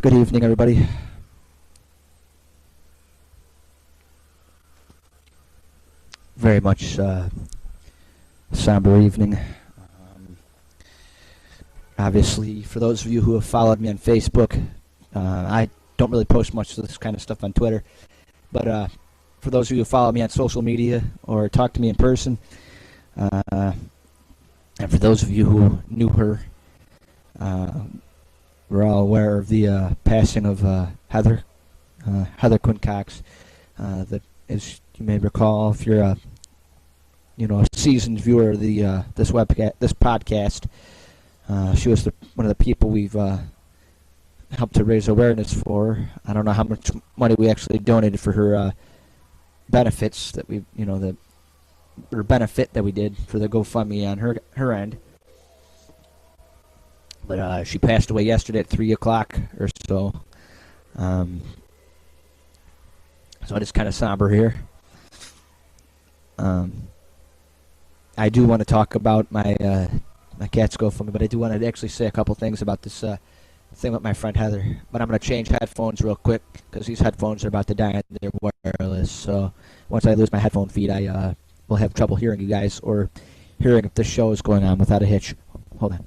Good evening, everybody. Very much somber evening. Obviously, for those of you who have followed me on Facebook, I don't really post much of this kind of stuff on Twitter, but for those of you who follow me on social media or talk to me in person, and for those of you who knew her, we're all aware of the passing of Heather Quinn Cox. That, as you may recall, if you're a seasoned viewer of this podcast, she was one of the people we've helped to raise awareness for. I don't know how much money we actually donated for her benefits that benefit that we did for the GoFundMe on her end. But she passed away yesterday at 3 o'clock or so. So it is kind of somber here. I do want to talk about my cat's GoFundMe, but I do want to actually say a couple things about this thing with my friend Heather. But I'm going to change headphones real quick because these headphones are about to die and they're wireless. So once I lose my headphone feed, I will have trouble hearing you guys or hearing if this show is going on without a hitch. Hold on.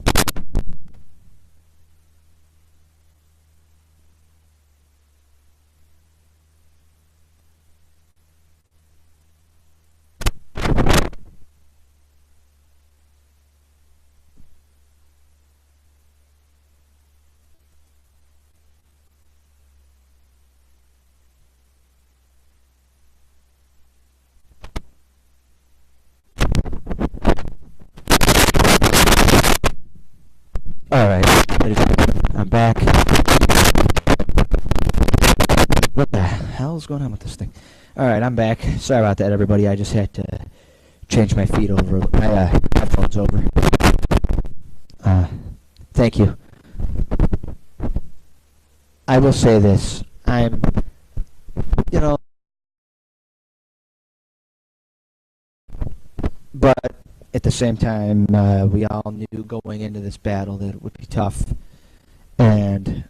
Alright, I'm back. What the hell is going on with this thing? Alright, I'm back. Sorry about that, everybody. I just had to change my feed over, my headphones over. Thank you. I will say this. But at the same time, we all knew going into this battle that it would be tough, and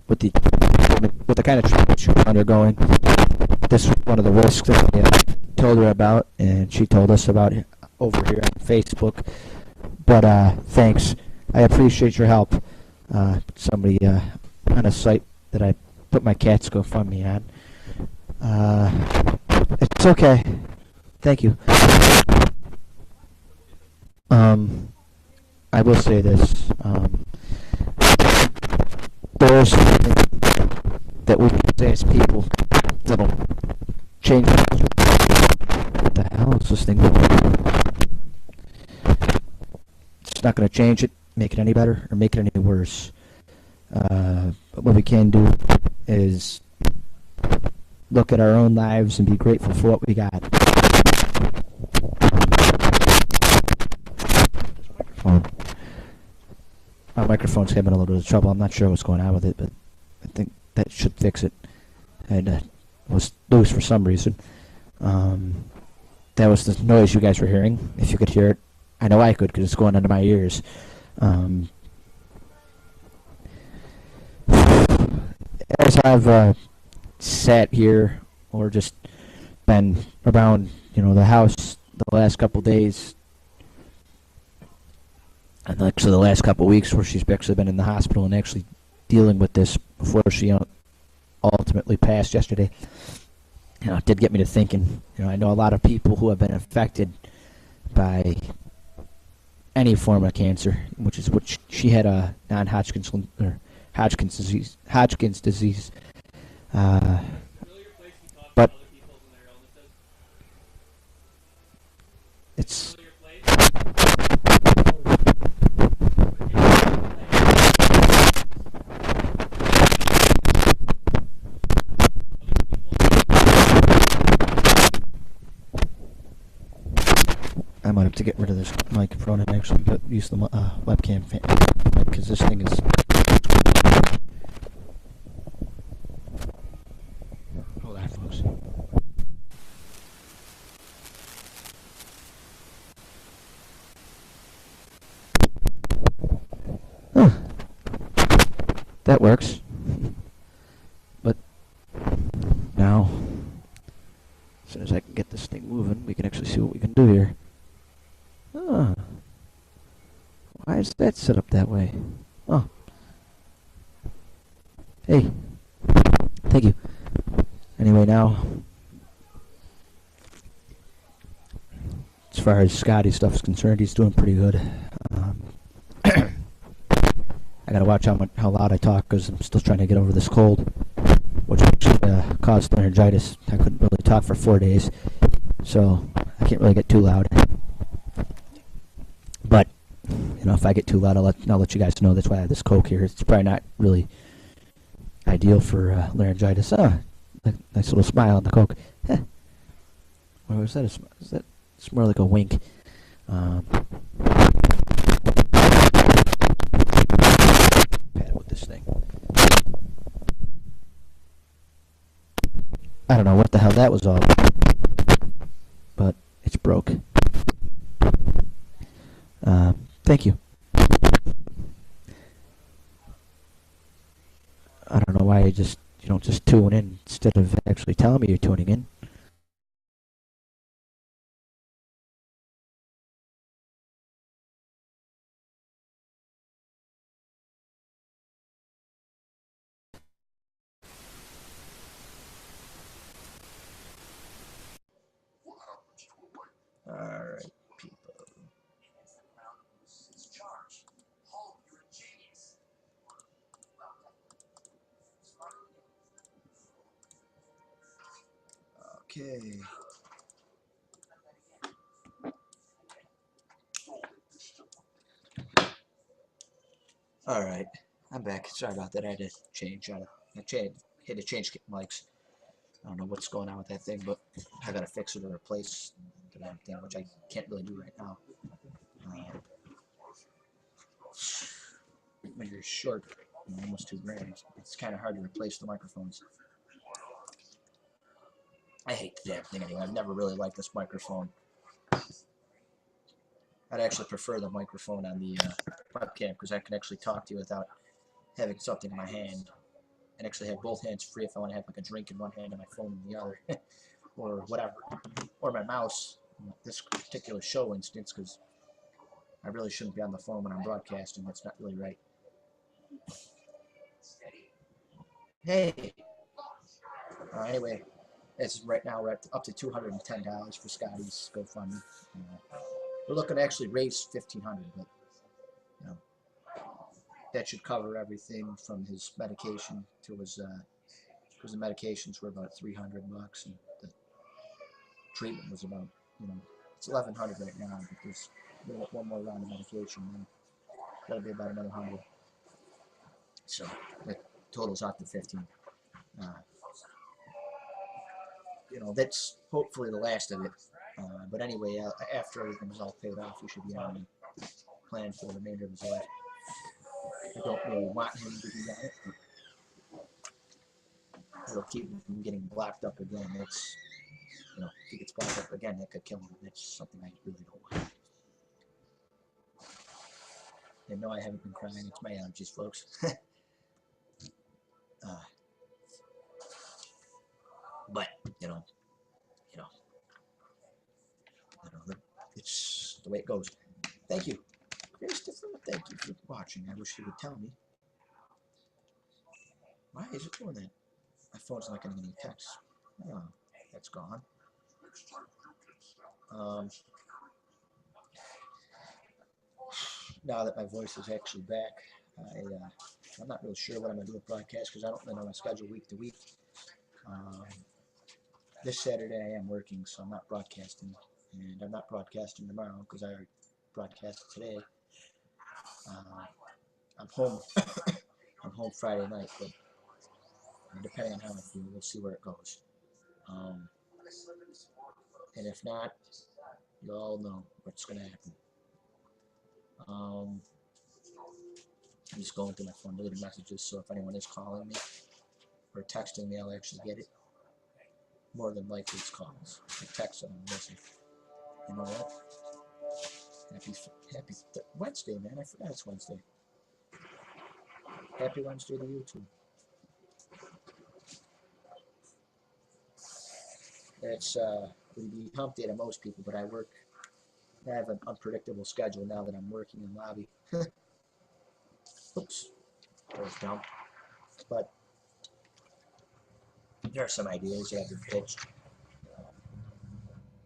with the kind of treatment she was undergoing, this was one of the risks that we told her about, and she told us about it over here on Facebook. But thanks, I appreciate your help. Somebody on a site that I put my cat's GoFundMe on. It's okay. Thank you. I will say this. There's something that we can say as people that'll change. What the hell is this thing doing? It's not going to change it, make it any better, or make it any worse. But what we can do is look at our own lives and be grateful for what we got. My microphone's having a little bit of trouble. I'm not sure what's going on with it, but I think that should fix it. And was loose for some reason. That was the noise you guys were hearing. If you could hear it, I know I could because it's going under my ears. As I've sat here or just been around, the house the last couple days. And actually the last couple of weeks where she's actually been in the hospital and actually dealing with this before she ultimately passed yesterday, it did get me to thinking. I know a lot of people who have been affected by any form of cancer, which is what she had, a non-Hodgkin's or Hodgkin's disease. But it's. I might have to get rid of this microphone and actually use the webcam fan because this thing is. Hold on, folks. That works. But now, as soon as I can get this thing moving, we can actually see what we can do here. Ah, why is that set up that way? Oh, hey, thank you. Anyway, now, as far as Scotty stuff is concerned, he's doing pretty good. Um, I gotta watch how loud I talk because I'm still trying to get over this cold, which actually caused laryngitis. I couldn't really talk for 4 days, so I can't really get too loud. But if I get too loud, I'll let you guys know. That's why I have this Coke here. It's probably not really ideal for laryngitis. Nice little smile on the Coke. Or was that it's more like a wink. Pat with this thing. I don't know what the hell that was all about, but it's broke. Thank you. I don't know why you don't just tune in instead of actually telling me you're tuning in. Alright, people. Okay. Alright, I'm back. Sorry about that. I had to change. Had to change mics. I don't know what's going on with that thing, but I gotta fix it or replace the damn thing, which I can't really do right now. When you're short, almost $2,000, it's kind of hard to replace the microphones. I hate the damn thing anyway. I've never really liked this microphone. I'd actually prefer the microphone on the webcam because I can actually talk to you without having something in my hand and actually have both hands free if I want to have like a drink in one hand and my phone in the other or whatever, or my mouse in this particular show instance because I really shouldn't be on the phone when I'm broadcasting. That's not really right. Hey, anyway, it's right now we're up to $210 for Scotty's GoFundMe. We're looking to actually raise $1,500, but that should cover everything from his medication to his because the medications were about $300 and the treatment was about it's $1,100 right now, but there's one more round of medication, then that'll be about another 100. So that totals out to 15. That's hopefully the last of it. But anyway, after everything's all paid off, he should be on the plan for the remainder of his life. I don't really want him to be on it, but it'll keep him from getting blocked up again. It's if he gets blocked up again, that could kill him. That's something I really don't want. And no, I haven't been crying. It's my allergies, folks. But it's the way it goes. Thank you, Christopher. Thank you for watching. I wish you would tell me. Why is it doing that? My phone's not getting any texts. Oh, that's gone. Now that my voice is actually back, I'm not really sure what I'm going to do with broadcast because I don't really know my schedule week to week. This Saturday I am working, so I'm not broadcasting, and I'm not broadcasting tomorrow because I already broadcasted today. I'm home. I'm home Friday night, but depending on how I feel, we'll see where it goes. And if not, you all know what's going to happen. I'm just going through my phone, deleting messages, so if anyone is calling me or texting me, I'll actually get it. More than likely, it's calls. Text and I'm listening. You know what? Happy Wednesday, man. I forgot it's Wednesday. Happy Wednesday to you too. It's would be hump day to most people, but I have an unpredictable schedule now that I'm working in lobby. Oops, that was dumb. But there are some ideas that have been pitched.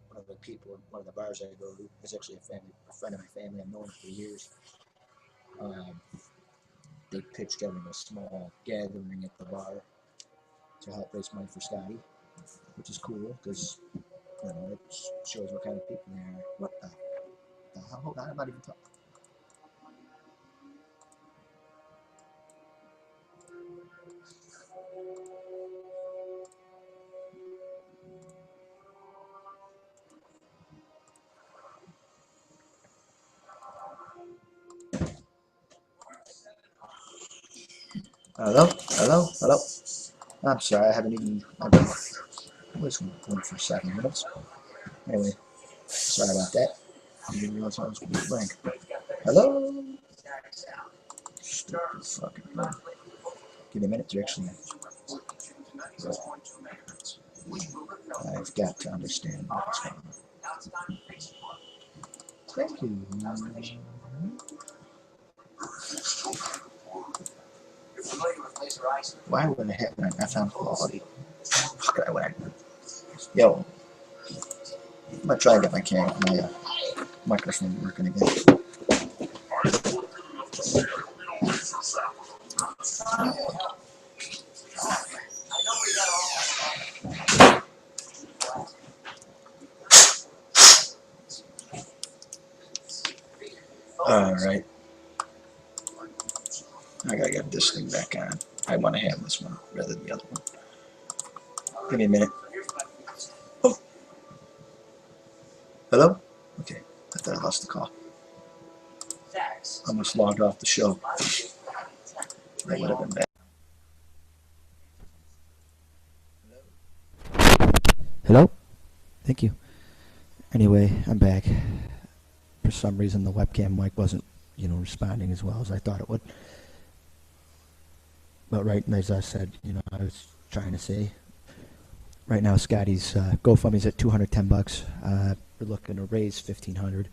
One of the people in one of the bars I go to is actually a friend of my family. I've known him for years. Um, they pitched having a small gathering at the bar to help raise money for Scotty, which is cool because it shows what kind of people they are. What the hell? Hold on, I'm not even talking. Hello? Hello? Hello? I'm sorry, I haven't even. I've been listening for 7 minutes. Anyway, sorry about that. I didn't realize I was going to blank. Hello? Stupid fucking thing. Give me a minute to actually. I've got to understand what's going on. Thank you. Why would I have an FM quality? Fuck, I would. Yo, I'm gonna try to get my microphone working again. Alright. I gotta get this thing back on. I want to have this one rather than the other one. Give me a minute. Oh. Hello? Okay. I thought I lost the call. I almost logged off the show. That would have been bad. Hello? Thank you. Anyway, I'm back. For some reason, the webcam mic wasn't, responding as well as I thought it would. But right, as I said, I was trying to say, right now Scotty's GoFundMe's at $210. We're looking to raise $1,500.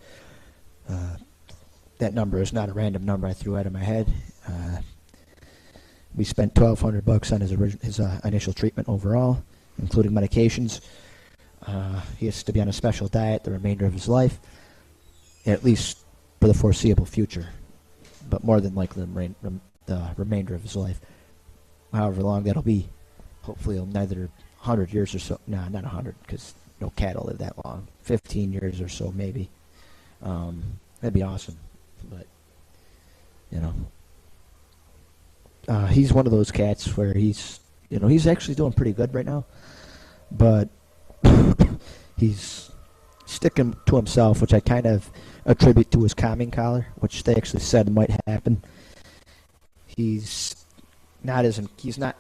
That number is not a random number I threw out of my head. We spent $1,200 on his initial treatment overall, including medications. He has to be on a special diet the remainder of his life, at least for the foreseeable future, but more than likely the remainder of his life. However long that'll be. Hopefully neither 100 years or so. Nah, not 100, because no cat will live that long. 15 years or so, maybe. That'd be awesome. But, he's one of those cats where he's actually doing pretty good right now. But he's sticking to himself, which I kind of attribute to his calming collar, which they actually said might happen. He's not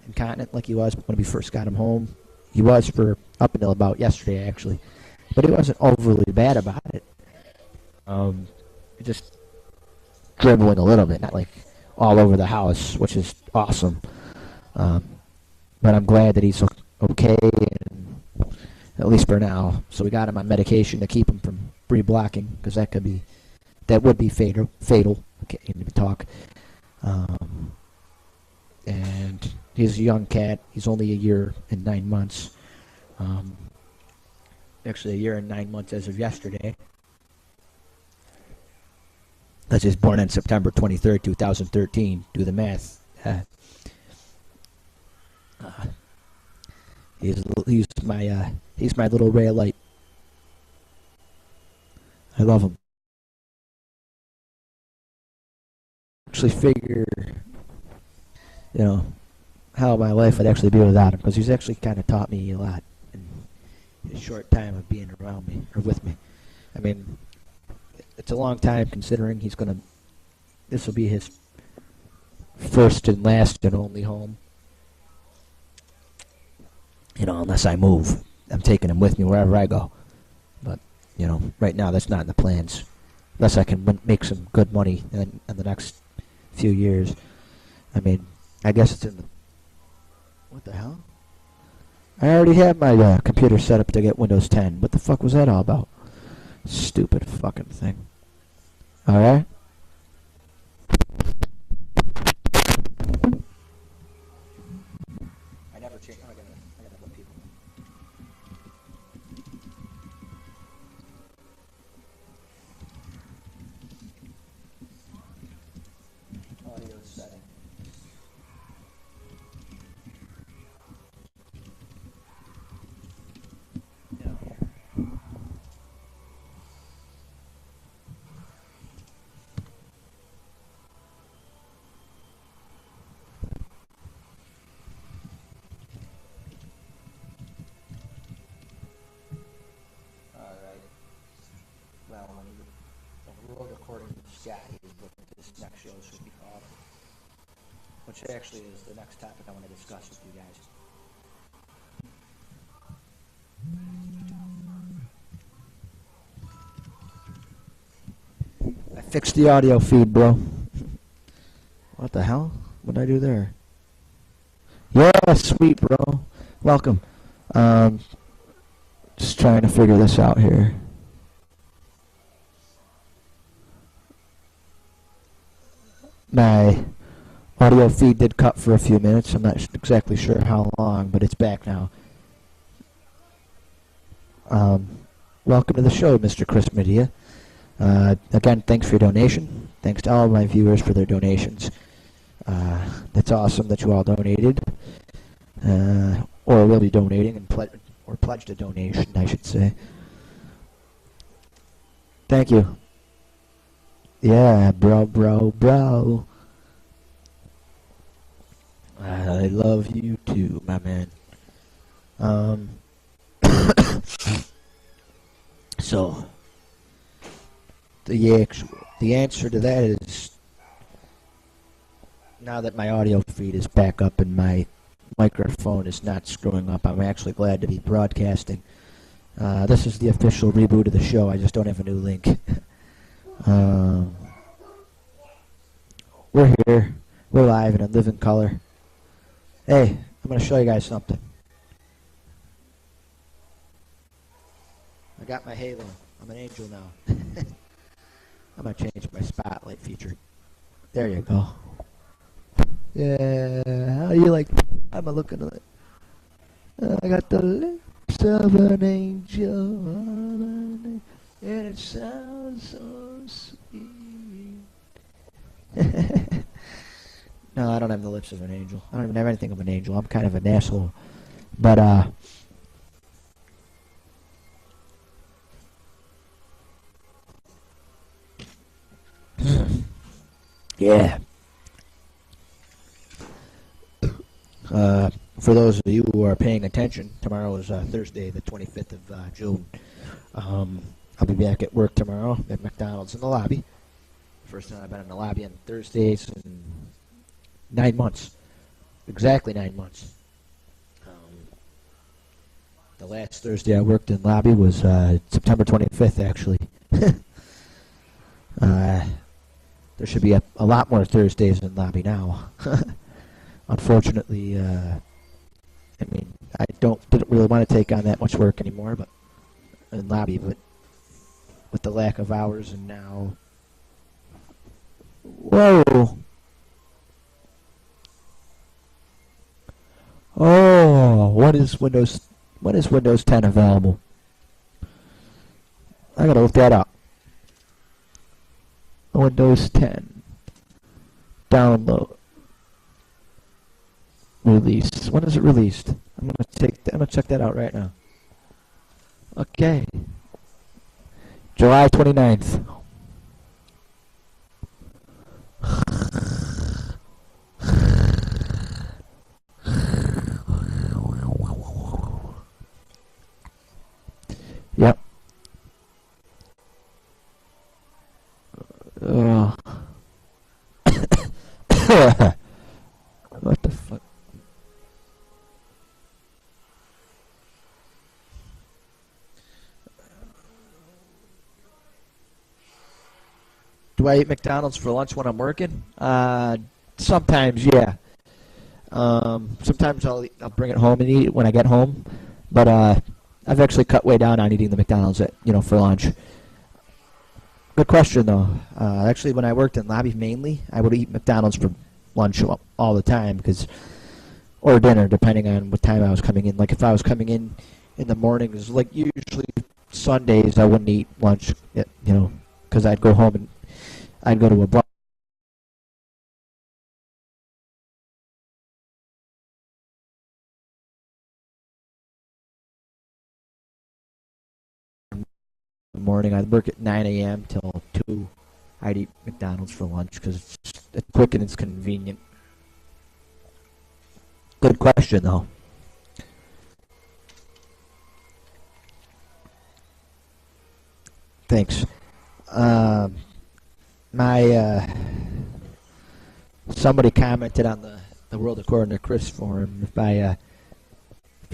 incontinent like he was when we first got him home. He was for up until about yesterday, actually, but he wasn't overly bad about it. Just dribbling a little bit, not like all over the house, which is awesome. But I'm glad that he's okay, and at least for now. So we got him on medication to keep him from reblocking, because that would be fatal. I can't even talk. And he's a young cat. He's only a year and 9 months. Actually, a year and 9 months as of yesterday. That's just born on September 23rd, 2013. Do the math. He's my little ray of light. I love him. Actually figure, how my life would actually be without him, because he's actually kind of taught me a lot in his short time of being around me, or with me. I mean, it's a long time considering this will be his first and last and only home. Unless I move. I'm taking him with me wherever I go. But, right now that's not in the plans. Unless I can make some good money in the next few years. I mean, I guess it's in the... What the hell? I already have my computer set up to get Windows 10. What the fuck was that all about? Stupid fucking thing. Alright? I never change. I gotta let people. Audio setting. Well, the world according to Sky is what this next show should be called. Which actually is the next topic I want to discuss with you guys. I fixed the audio feed, bro. What the hell? What did I do there? Yeah, sweet, bro. Welcome. Just trying to figure this out here. My audio feed did cut for a few minutes. I'm not exactly sure how long, but it's back now. Welcome to the show, Mr. Chris Medea. Again, thanks for your donation. Thanks to all of my viewers for their donations. That's awesome that you all donated. Or will be donating and pledged a donation, I should say. Thank you. Yeah, bro. I love you too, my man. So, the answer to that is, now that my audio feed is back up and my microphone is not screwing up, I'm actually glad to be broadcasting. This is the official reboot of the show. I just don't have a new link. We're here. We're live and in living color. Hey, I'm going to show you guys something. I got my halo. I'm an angel now. I'm going to change my spotlight feature. There you go. Yeah, how do you like? I'm looking at it. I got the lips of an angel, and it sounds so sweet. No, I don't have the lips of an angel. I don't even have anything of an angel. I'm kind of an asshole. But, yeah. For those of you who are paying attention, tomorrow is Thursday, the 25th of June. I'll be back at work tomorrow at McDonald's in the lobby. First time I've been in the lobby on Thursdays in 9 months. Exactly 9 months. The last Thursday I worked in lobby was September 25th, actually. There should be a lot more Thursdays in lobby now. Unfortunately, I mean, I didn't really want to take on that much work anymore, but in lobby, but with the lack of hours and now. Whoa! Oh, when is Windows 10 available? I gotta look that up. Windows 10 download release. When is it released? I'm gonna check that out right now. Okay. July 29th. Yep. What the fuck? Do I eat McDonald's for lunch when I'm working? Sometimes, yeah. Sometimes I'll bring it home and eat it when I get home, but I've actually cut way down on eating the McDonald's for lunch. Good question though. Actually, when I worked in lobby mainly, I would eat McDonald's for lunch all the time because, or dinner, depending on what time I was coming in. Like if I was coming in the mornings, like usually Sundays, I wouldn't eat lunch, because I'd go home and I'd go to a bar in the morning. I'd work at 9 a.m. till 2. I'd eat McDonald's for lunch because it's quick and it's convenient. Good question though. Thanks. My somebody commented on the World According to Chris forum if I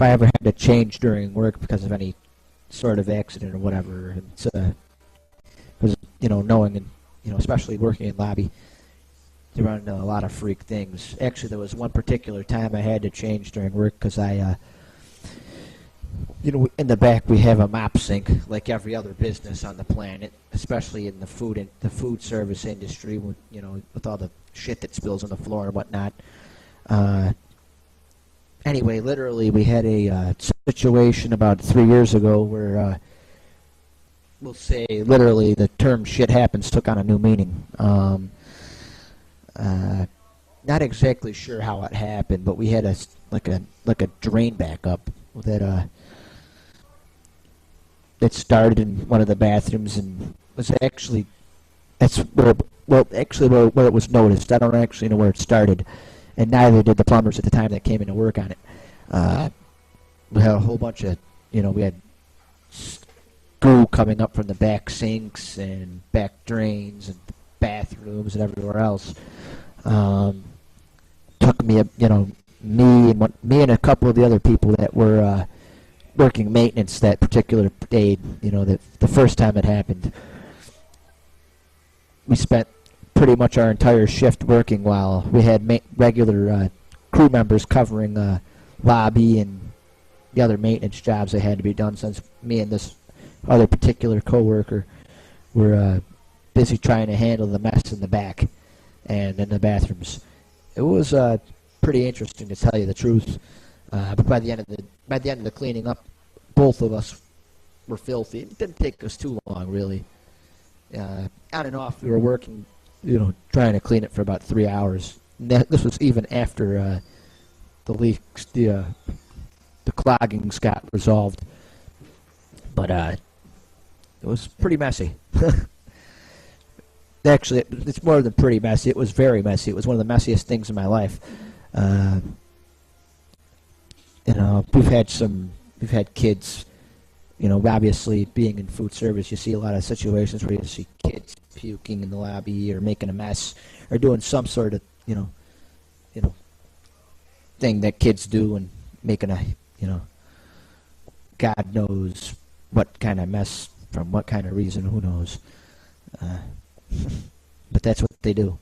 ever had to change during work because of any sort of accident or whatever. It's because knowing and especially working in lobby, you run into a lot of freak things. Actually, there was one particular time I had to change during work because in the back we have a mop sink like every other business on the planet, especially in the food service industry, with all the shit that spills on the floor and whatnot. Anyway, literally, we had a situation about 3 years ago where we'll say literally the term "shit happens" took on a new meaning. Not exactly sure how it happened, but we had a drain backup that started in one of the bathrooms and was actually where it was noticed. I don't actually know where it started, and neither did the plumbers at the time that came in to work on it. We had a whole bunch of we had goo coming up from the back sinks and back drains and bathrooms and everywhere else. Took me me and a couple of the other people that were working maintenance that particular day, the first time it happened. We spent pretty much our entire shift working while we had regular crew members covering lobby and the other maintenance jobs that had to be done, since me and this other particular coworker were busy trying to handle the mess in the back and in the bathrooms. It was pretty interesting, to tell you the truth. But by the end of the cleaning up, both of us were filthy. It didn't take us too long, really. On and off, we were working, trying to clean it for about 3 hours. And this was even after the leaks, the cloggings got resolved. But it was pretty messy. Actually, it's more than pretty messy. It was very messy. It was one of the messiest things in my life. We've had kids, obviously being in food service, you see a lot of situations where you see kids puking in the lobby or making a mess or doing some sort of, thing that kids do and making God knows what kind of mess from what kind of reason, who knows. But that's what they do.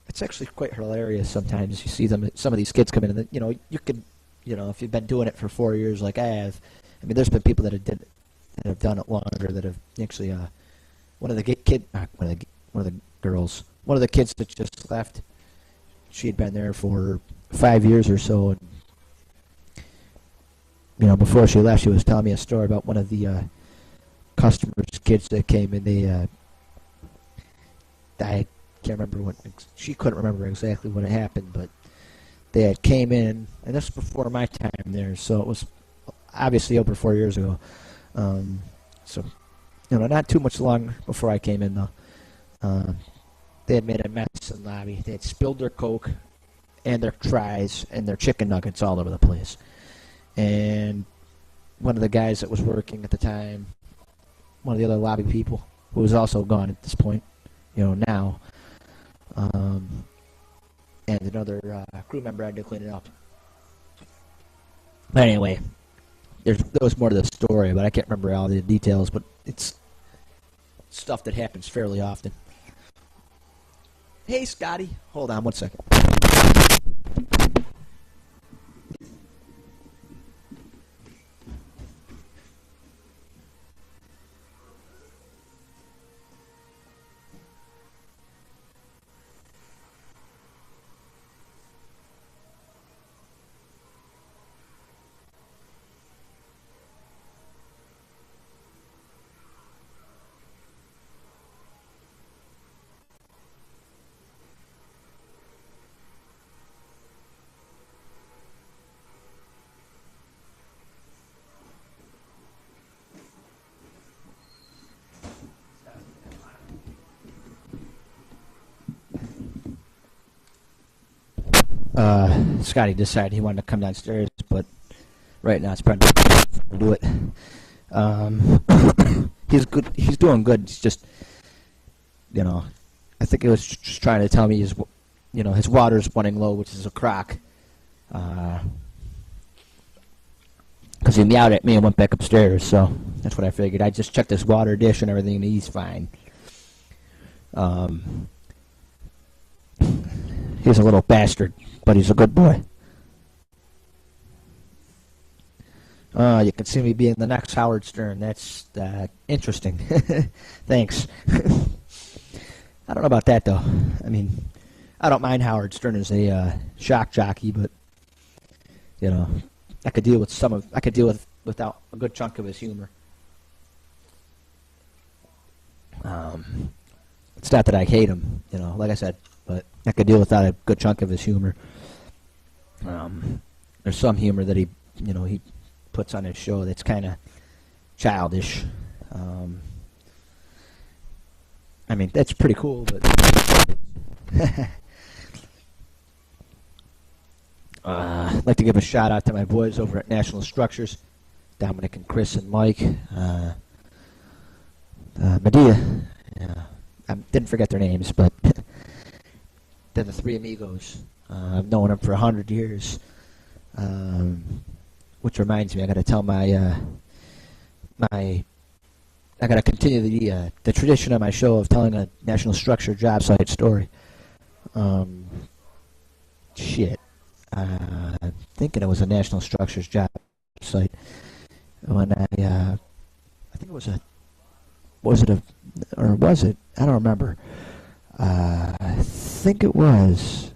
It's actually quite hilarious sometimes. You see some of these kids come in and, you can, if you've been doing it for 4 years like I have, there's been people that have done it longer that have actually, one of the kids that just left, she had been there for 5 years or so, and, before she left, she was telling me a story about one of the, customers' kids that came in. I can't remember she couldn't remember exactly what had happened, but they had came in, and this was before my time there, so it was obviously over 4 years ago. So, not too much long before I came in, though. They had made a mess in the lobby. They had spilled their Coke and their fries and their chicken nuggets all over the place. And one of the guys that was working at the time, one of the other lobby people, who was also gone at this point, now, and another crew member had to clean it up. But anyway, there was more to the story, but I can't remember all the details, but it's stuff that happens fairly often. Hey, Scotty. Hold on one second. Scotty decided he wanted to come downstairs, but right now it's probably to do it. He's good. He's doing good. He's just, I think he was just trying to tell me his water's running low, which is a crock. Because he meowed at me and went back upstairs, so that's what I figured. I just checked his water dish and everything, and he's fine. He's a little bastard, but he's a good boy. You can see me being the next Howard Stern. That's interesting. Thanks. I don't know about that, though. I mean, I don't mind Howard Stern as a shock jockey, but I could deal with without a good chunk of his humor. It's not that I hate him, like I said, but I could deal without a good chunk of his humor. There's some humor that he puts on his show that's kind of childish. I mean, that's pretty cool, but I'd like to give a shout out to my boys over at National Structures, Dominic and Chris and Mike, Medea. I didn't forget their names, but they're the three amigos. I've known them for 100 years. Which reminds me, I got to tell I got to continue the tradition of my show of telling a National Structure job site story. I'm thinking it was a National Structures job site when I think it was I don't remember. I think it was.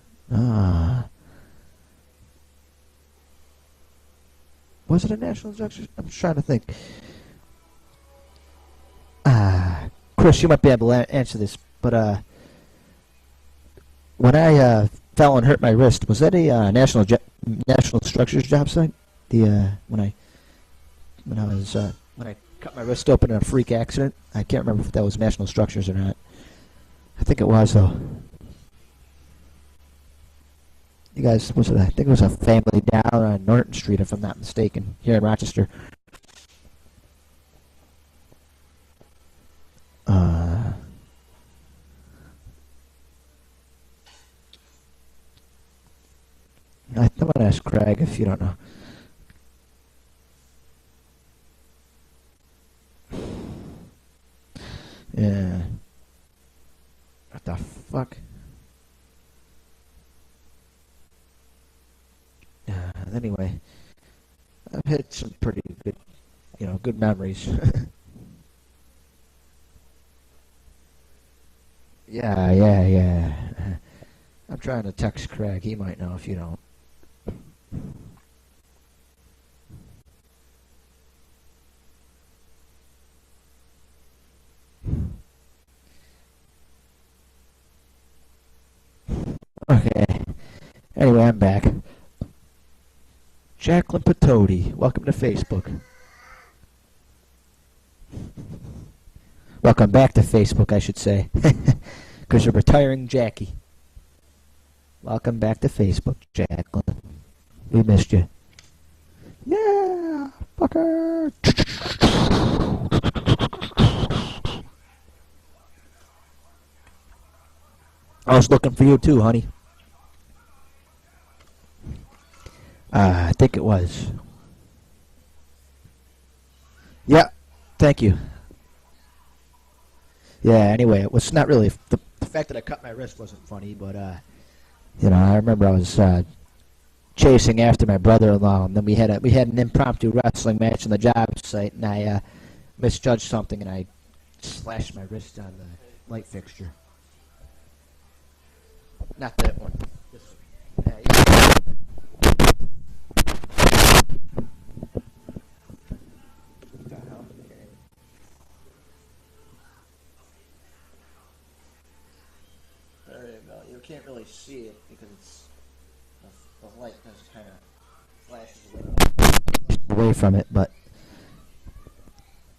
Was it a National Structures? I'm just trying to think. Chris, you might be able to answer this, but when I fell and hurt my wrist, was that a National Structures job site? When I cut my wrist open in a freak accident, I can't remember if that was National Structures or not. I think it was though. You guys, I think it was a family down on Norton Street, if I'm not mistaken, here in Rochester. I'm going to ask Craig if you don't know. Yeah. What the fuck? Anyway, I've had some pretty good, good memories. Yeah. I'm trying to text Craig. He might know if you don't. Okay. Anyway, I'm back. Jacqueline Patodi, welcome to Facebook. Welcome back to Facebook, I should say. Because you're retiring Jackie. Welcome back to Facebook, Jacqueline. We missed you. Yeah, fucker. I was looking for you too, honey. I think it was. Yeah, thank you. Yeah, anyway, it was not really the fact that I cut my wrist wasn't funny, but I remember I was chasing after my brother-in-law, and then we had an impromptu wrestling match on the job site, and I misjudged something, and I slashed my wrist on the light fixture. Not that one. This one. What the hell? Okay. There you go. You can't really see it because it's the light just kind of flashes away from it, but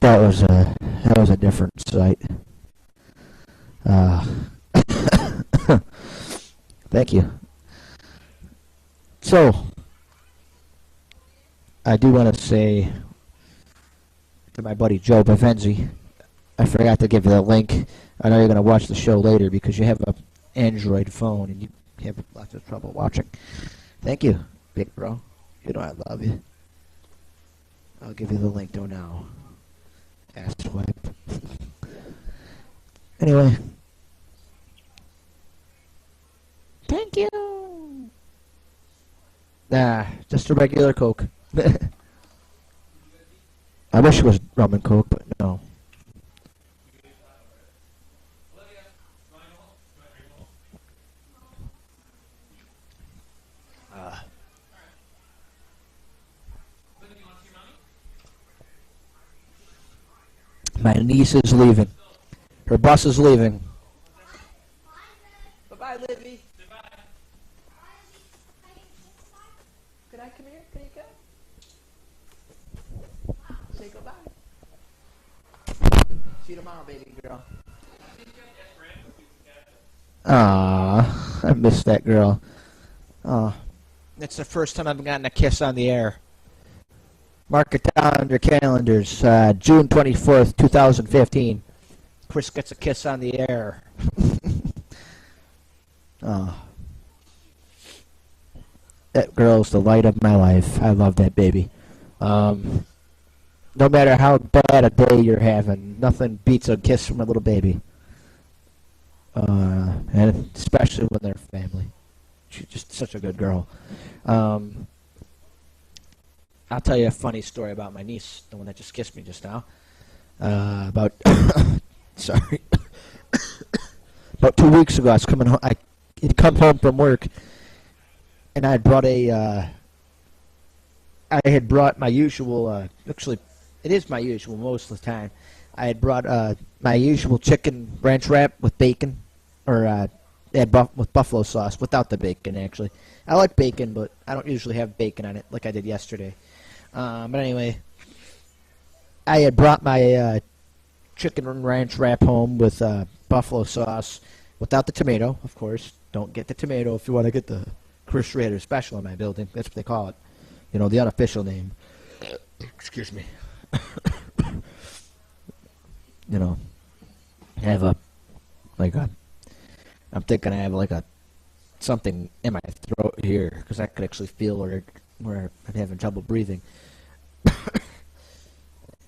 that was a different sight. Thank you. So, I do want to say to my buddy Joe Bavenzi, I forgot to give you the link. I know you're going to watch the show later because you have an Android phone and you have lots of trouble watching. Thank you, big bro. You know I love you. I'll give you the link though now. Ass swipe. Anyway. Thank you. Nah, just a regular Coke. I wish it was rum and Coke, but no. My niece is leaving. Her bus is leaving. Bye-bye, Livy. Can I come here? Can you come? Say goodbye. See you tomorrow, baby girl. Aww, I miss that girl. Oh, it's the first time I've gotten a kiss on the air. Mark it down on your calendars. June 24th, 2015. Chris gets a kiss on the air. Oh. That girl's the light of my life. I love that baby. No matter how bad a day you're having, nothing beats a kiss from a little baby. And especially when they're family. She's just such a good girl. I'll tell you a funny story about my niece, the one that just kissed me just now. About 2 weeks ago, I was coming home. I'd come home from work, and I had brought my usual. Actually, it is my usual most of the time. I had brought my usual chicken ranch wrap with bacon, or with buffalo sauce without the bacon. Actually, I like bacon, but I don't usually have bacon on it like I did yesterday. But anyway, I had brought my chicken ranch wrap home with buffalo sauce without the tomato, of course. Don't get the tomato if you want to get the Chris Schrader special in my building. That's what they call it. You know, the unofficial name. Excuse me. You know, I have I'm thinking I have something in my throat here because I could actually feel where I'm having trouble breathing.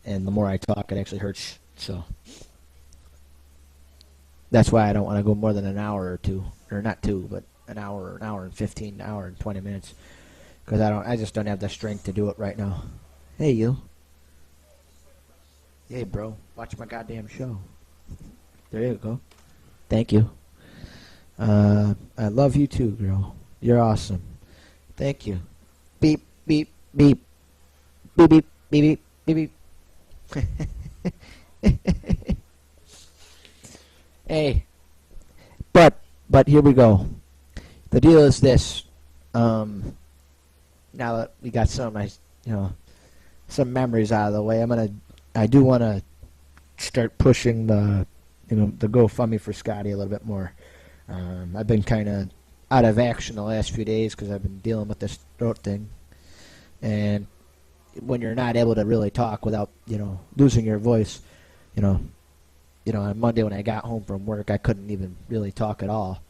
And the more I talk, it actually hurts. So that's why I don't want to go more than an hour or two, or not two, but an hour and 15, an hour and 20 minutes, because I just don't have the strength to do it right now. Hey, you. Hey, bro. Watch my goddamn show. There you go. Thank you. I love you too, girl. You're awesome. Thank you. Beep, beep, beep. Beep, beep, beep, beep, beep, beep. Hey. But here we go. The deal is this. Now that we got some memories out of the way, I do want to start pushing the GoFundMe for Scotty a little bit more. I've been kind of out of action the last few days because I've been dealing with this throat thing, and when you're not able to really talk without losing your voice, on Monday when I got home from work, I couldn't even really talk at all.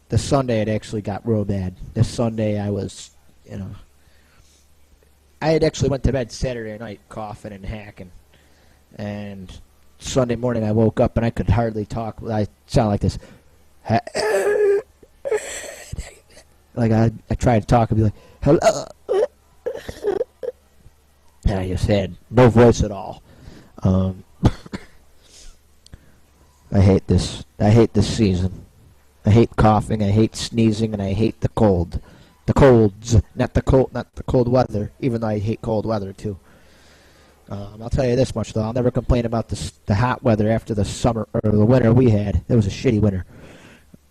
This Sunday it actually got real bad. This Sunday I was, I had actually went to bed Saturday night coughing and hacking, and Sunday morning I woke up and I could hardly talk. I sound like this. Like I try to talk and be like, hello. And I just had no voice at all. I hate this. I hate this season. I hate coughing. I hate sneezing, and I hate the cold. The colds, not the cold weather. Even though I hate cold weather too. I'll tell you this much though: I'll never complain about the hot weather after the summer or the winter we had. It was a shitty winter.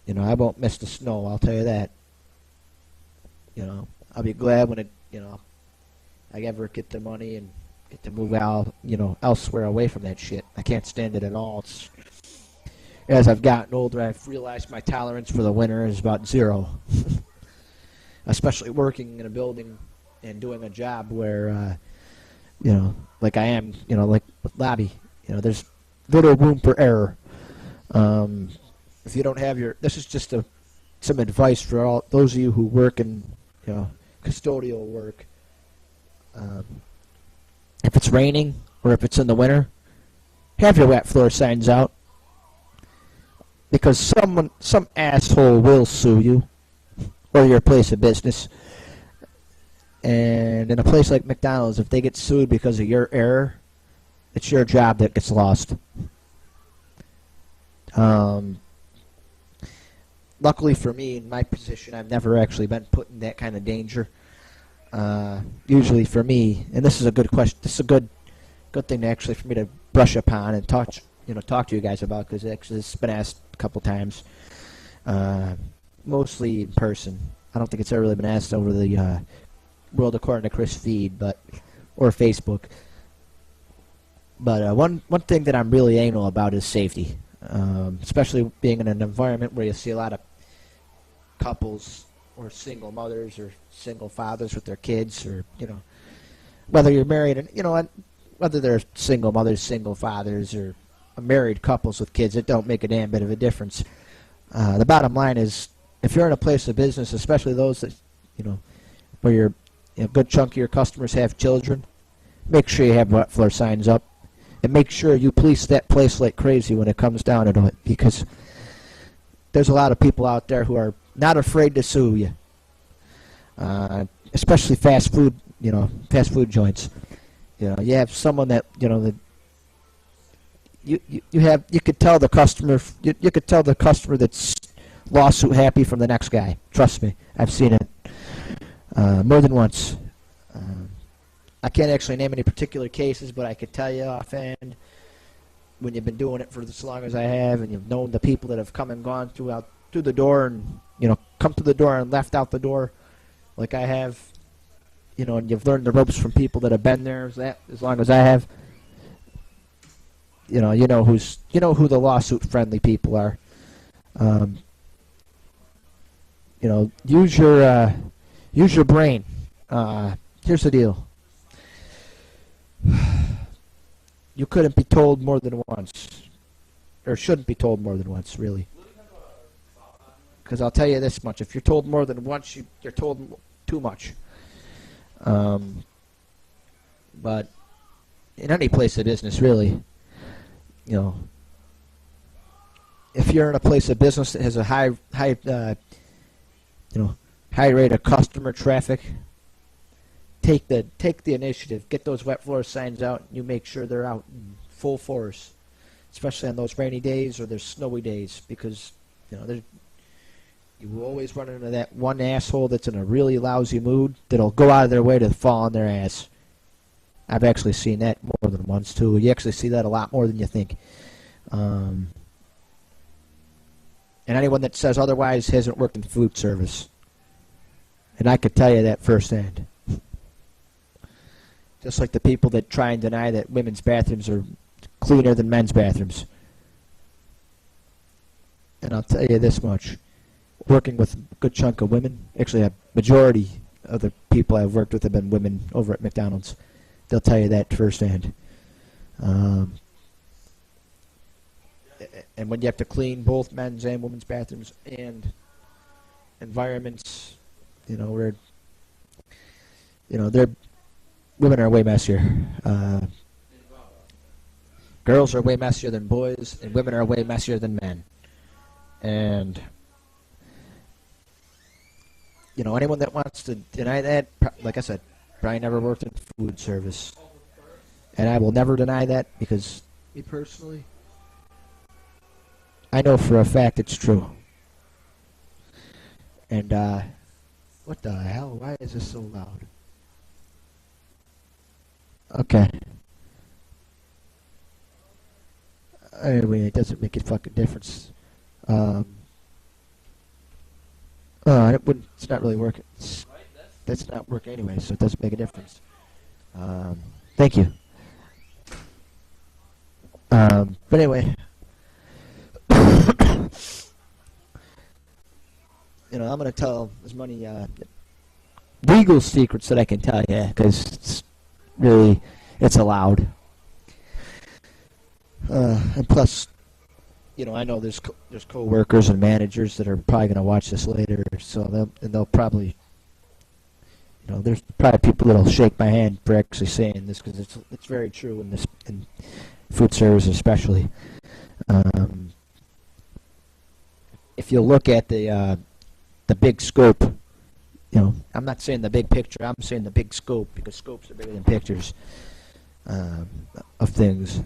You know, I won't miss the snow. I'll tell you that. You know, I'll be glad when I ever get the money and get to move out, elsewhere away from that shit. I can't stand it at all. As I've gotten older, I've realized my tolerance for the winter is about zero. Especially working in a building and doing a job where, like I am, like with Lobby, there's little room for error. If you don't have this is just some advice for all those of you who work in, custodial work. If it's raining or if it's in the winter, have your wet floor signs out. Because some asshole will sue you or your place of business. And in a place like McDonald's, if they get sued because of your error, it's your job that gets lost. Luckily for me, in my position, I've never actually been put in that kind of danger. Usually for me, and this is a good question. This is a good thing actually for me to brush upon and talk to you guys about, because actually it's been asked a couple times, mostly in person. I don't think it's ever really been asked over the World According to Chris feed, or Facebook. But one thing that I'm really anal about is safety, especially being in an environment where you see a lot of couples or single mothers or single fathers with their kids, or whether you're married and whether they're single mothers, single fathers, or married couples with kids, it don't make a damn bit of a difference. The bottom line is, if you're in a place of business, especially those that where a good chunk of your customers have children, make sure you have wet floor signs up, and make sure you police that place like crazy when it comes down to it, because there's a lot of people out there who are not afraid to sue you, especially fast food joints. You have someone that that you could tell the customer that's lawsuit happy from the next guy. Trust me, I've seen it more than once. I can't actually name any particular cases, but I could tell you offhand, when you've been doing it for as long as I have, and you've known the people that have come and gone through the door, and come to the door and left out the door, like I have, and you've learned the ropes from people that have been there as long as I have. You know who the lawsuit friendly people are. Use your brain. Here's the deal. You couldn't be told more than once, or shouldn't be told more than once, really. Because I'll tell you this much: if you're told more than once, you're told too much. But in any place of business, really, if you're in a place of business that has a high rate of customer traffic, take the initiative. Get those wet floor signs out. You make sure they're out in full force, especially on those rainy days or there's snowy days, because you will always run into that one asshole that's in a really lousy mood that'll go out of their way to fall on their ass. I've actually seen that more than once too. You actually see that a lot more than you think. And anyone that says otherwise hasn't worked in food service. And I could tell you that firsthand. Just like the people that try and deny that women's bathrooms are cleaner than men's bathrooms. And I'll tell you this much. Working with a good chunk of women, actually a majority of the people I've worked with have been women over at McDonald's. They'll tell you that firsthand. And when you have to clean both men's and women's bathrooms and environments, where women are way messier. Girls are way messier than boys, and women are way messier than men. And, you know, anyone that wants to deny that, like I said, probably never worked in food service. And I will never deny that because, me personally, I know for a fact it's true. And, what the hell? Why is this so loud? Okay. Anyway, it doesn't make a fucking difference. It wouldn't. It's not really working. That's not working anyway, so it doesn't make a difference. Thank you. But anyway, you know, I'm gonna tell as many legal secrets that I can tell you, because it's really, it's allowed. And plus, you know, I know there's co-workers and managers that are probably going to watch this later, so they'll probably, you know, there's probably people that'll shake my hand for actually saying this, because it's very true in food service especially. If you look at the big scope, you know, I'm not saying the big picture, I'm saying the big scope, because scopes are bigger than pictures of things.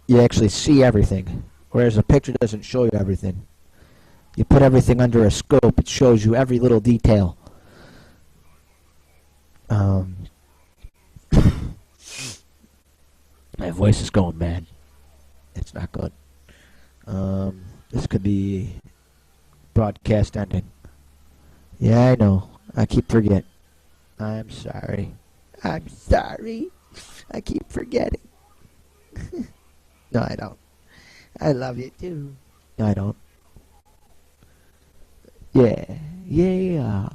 You actually see everything, whereas a picture doesn't show you everything. You put everything under a scope, it shows you every little detail. My voice is going mad. It's not good. This could be broadcast ending. Yeah, I know. I keep forgetting. I'm sorry. I'm sorry. I keep forgetting. No, I don't. I love you too. No, I don't. Yeah. Yeah.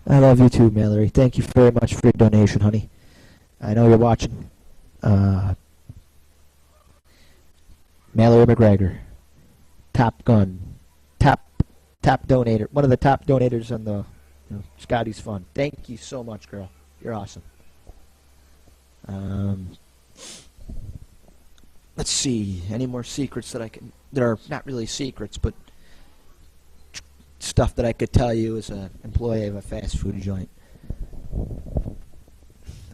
I love you too, Mallory. Thank you very much for your donation, honey. I know you're watching. Mallory McGregor. Top gun. Top donator. One of the top donators on the Scotty's Fund. Thank you so much, girl. You're awesome. Let's see. Any more secrets that are not really secrets, but stuff that I could tell you as an employee of a fast food joint.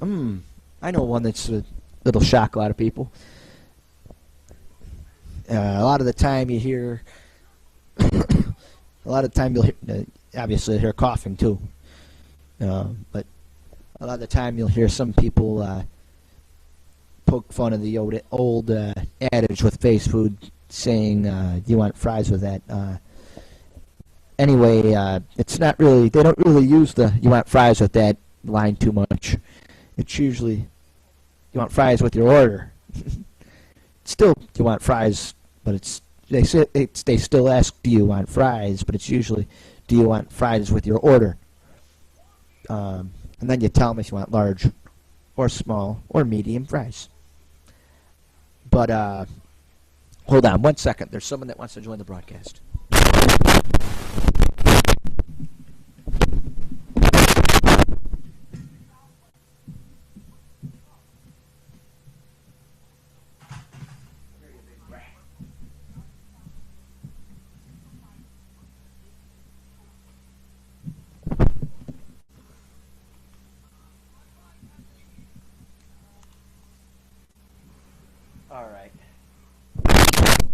I know one that'll shock a lot of people. A lot of the time you hear, you'll hear, obviously hear coughing too. But a lot of the time you'll hear some people poke fun of the old adage with fast food, saying, "You want fries with that?" Anyway, it's not really. They don't really use the "you want fries with that" line too much. It's usually, "You want fries with your order." Still, "You want fries," but they still ask, "Do you want fries?" But it's usually, "Do you want fries with your order?" And then you tell them if you want large, or small, or medium fries. But hold on 1 second. There's someone that wants to join the broadcast.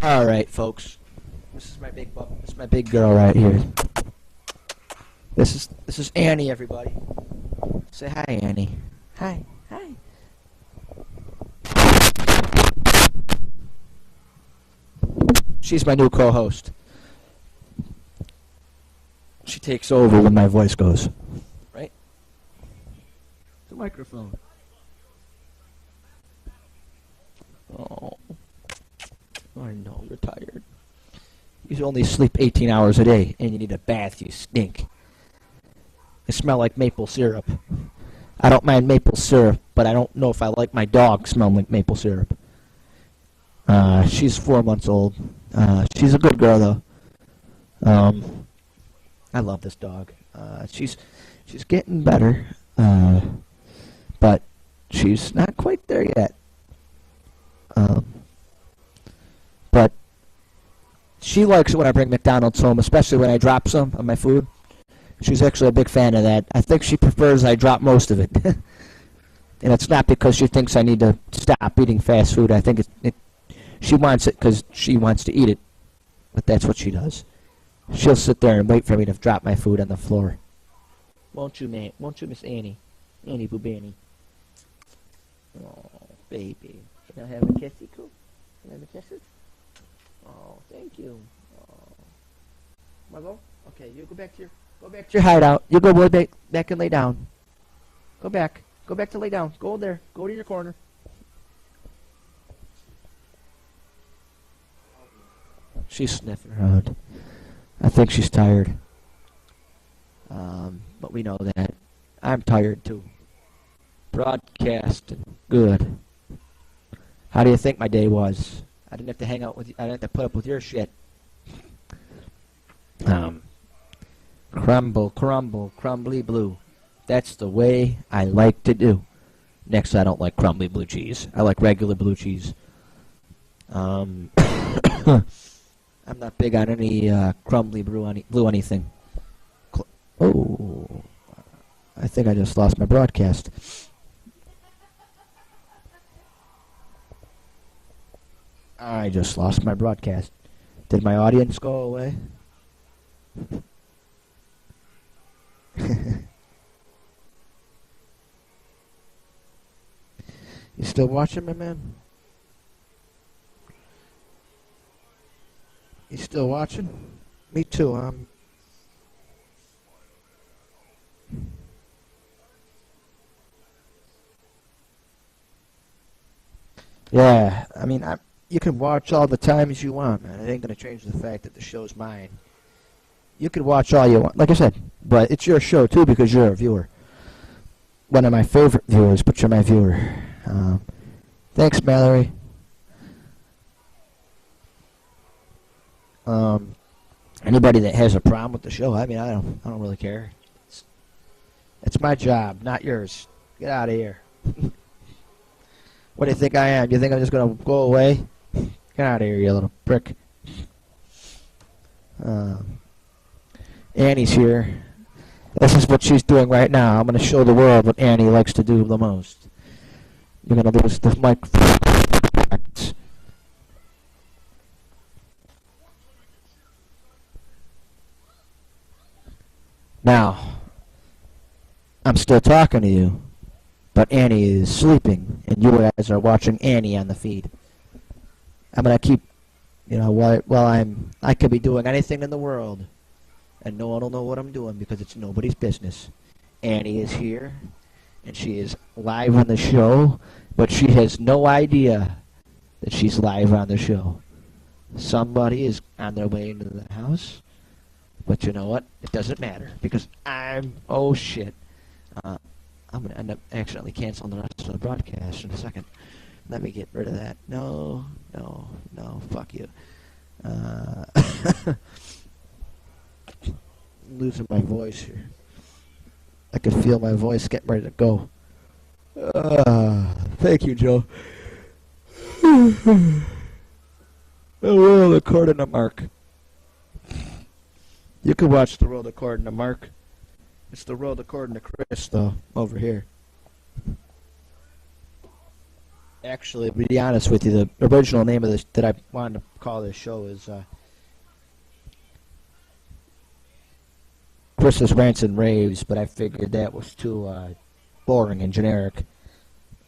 All right, folks. This is my big This is my big girl right here. This is Annie, everybody. Say hi, Annie. Hi. She's my new co-host. She takes over when my voice goes. Right? The microphone. Oh. I know, you're tired. You only sleep 18 hours a day, and you need a bath, you stink. I smell like maple syrup. I don't mind maple syrup, but I don't know if I like my dog smelling like maple syrup. She's 4 months old. She's a good girl, though. I love this dog. She's getting better, but she's not quite there yet. Um, but she likes it when I bring McDonald's home, especially when I drop some of my food. She's actually a big fan of that. I think she prefers I drop most of it. And it's not because she thinks I need to stop eating fast food. I think she wants it because she wants to eat it. But that's what she does. She'll sit there and wait for me to drop my food on the floor. Won't you, man? Won't you, Miss Annie? Annie Boobani. Oh, baby. Can I have a kissy, Coop? Can I have a kisses? Oh, thank you. Oh. Margot? Okay, you go back to your hideout. You go back and lay down. Go back. Go back to lay down. Go there. Go to your corner. She's sniffing around. I think she's tired. But we know that. I'm tired too. Broadcasting. Good. How do you think my day was? I didn't have to hang out with you. I didn't have to put up with your shit. Crumble, crumbly blue. That's the way I like to do. Next, I don't like crumbly blue cheese. I like regular blue cheese. I'm not big on any crumbly blue anything. Oh, I think I just lost my broadcast. I just lost my broadcast. Did my audience go away? You still watching, my man? You still watching? Me too. Yeah, I mean, you can watch all the times you want, man. It ain't gonna change the fact that the show's mine. You can watch all you want, like I said, but it's your show too because you're a viewer. One of my favorite viewers, but you're my viewer. Thanks, Mallory. Anybody that has a problem with the show, I mean, I don't really care. It's my job, not yours. Get out of here. What do you think I am? Do you think I'm just gonna go away? Get out of here, you little prick. Annie's here. This is what she's doing right now. I'm gonna show the world what Annie likes to do the most. You're gonna lose the microphone. Now, I'm still talking to you, but Annie is sleeping, and you guys are watching Annie on the feed. I'm gonna keep, I could be doing anything in the world, and no one will know what I'm doing because it's nobody's business. Annie is here, and she is live on the show, but she has no idea that she's live on the show. Somebody is on their way into the house, but you know what? It doesn't matter because oh shit. I'm going to end up accidentally canceling the rest of the broadcast in a second. Let me get rid of that. No, fuck you. Losing my voice here. I could feel my voice getting ready to go. Thank you, Joe. The world according to Mark. You could watch the world according to Mark. It's the world according to Chris, though, over here. Actually, to be honest with you, the original name of this that I wanted to call this show is Chris's Rants and Raves, but I figured that was too boring and generic.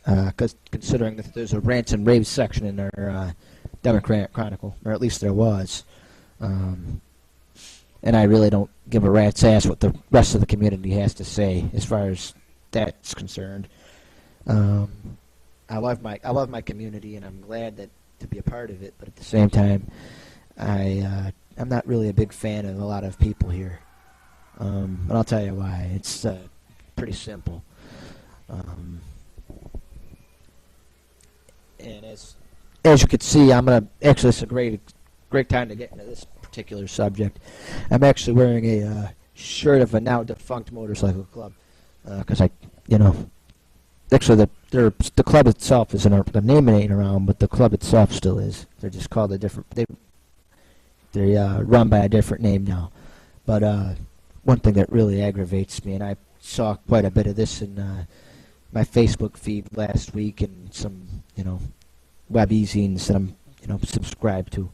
Because considering that there's a Rants and Raves section in our Democratic Chronicle, or at least there was. And I really don't give a rat's ass what the rest of the community has to say as far as that's concerned. I love my community, and I'm glad to be a part of it. But at the same time, I'm not really a big fan of a lot of people here. And I'll tell you why. It's pretty simple. And as you can see, actually, it's a great time to get into this particular subject. I'm actually wearing a shirt of a now defunct motorcycle club because actually the club itself isn't, the name ain't around, but the club itself still is. They're just called a different, they run by a different name now. But one thing that really aggravates me, and I saw quite a bit of this in my Facebook feed last week and some, web e-zines that I'm, subscribed to.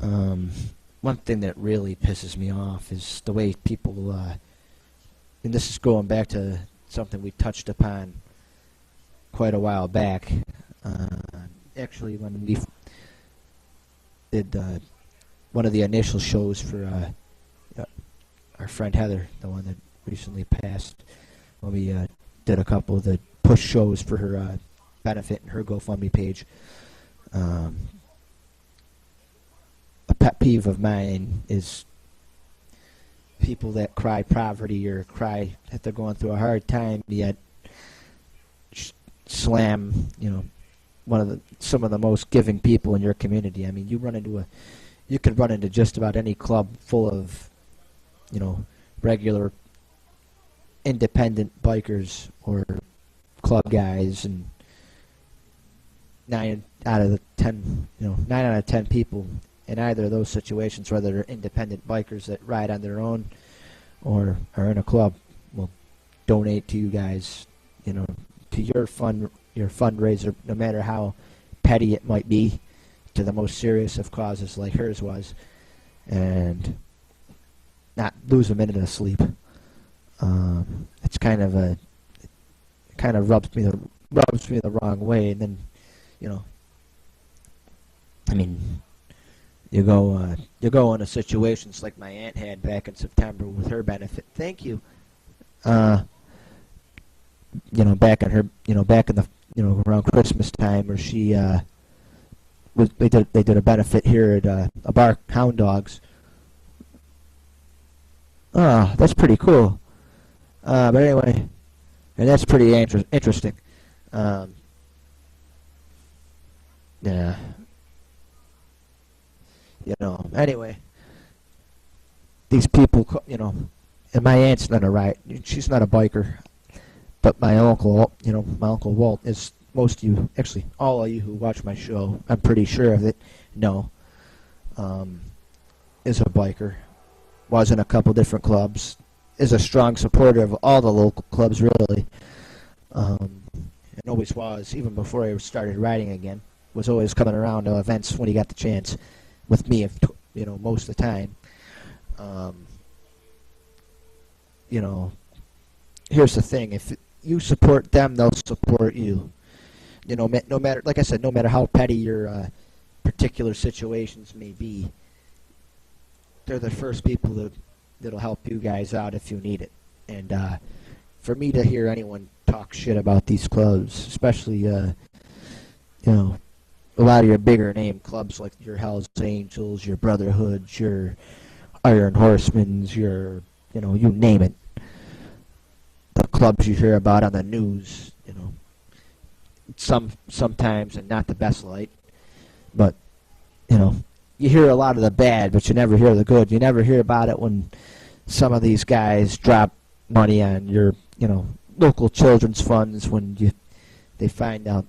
One thing that really pisses me off is the way people, and this is going back to something we touched upon quite a while back. Actually, when we did one of the initial shows for our friend Heather, the one that recently passed, when we did a couple of the push shows for her benefit and her GoFundMe page. A pet peeve of mine is people that cry poverty or cry that they're going through a hard time, yet slam, some of the most giving people in your community. I mean, you could run into just about any club full of, regular independent bikers or club guys, and 9 out of 10 people in either of those situations, whether they're independent bikers that ride on their own or are in a club, will donate to you guys, to your fundraiser, no matter how petty it might be, to the most serious of causes like hers was, and not lose a minute of sleep. It's kind of rubs me the wrong way, and then, I mean, you go into situations like my aunt had back in September with her benefit. Thank you. Back in her, back in the, around Christmas time, where she they did a benefit here at a bar, Hound Dogs. Oh, that's pretty cool. But anyway, and that's pretty interesting. Yeah. Anyway, these people, and my aunt's not she's not a biker, but my uncle, my Uncle Walt, is, most of you, actually all of you who watch my show, I'm pretty sure of it, know, is a biker, was in a couple different clubs, is a strong supporter of all the local clubs, really, and always was, even before I started riding again, was always coming around to events when he got the chance. With me, most of the time. Here's the thing: if you support them, they'll support you. No matter, like I said, no matter how petty your particular situations may be, they're the first people that'll help you guys out if you need it. And for me to hear anyone talk shit about these clubs, especially a lot of your bigger name clubs like your Hells Angels, your Brotherhoods, your Iron Horsemen's, your, you name it. The clubs you hear about on the news, sometimes in not the best light. But, you hear a lot of the bad, but you never hear the good. You never hear about it when some of these guys drop money on your, local children's funds when they find out,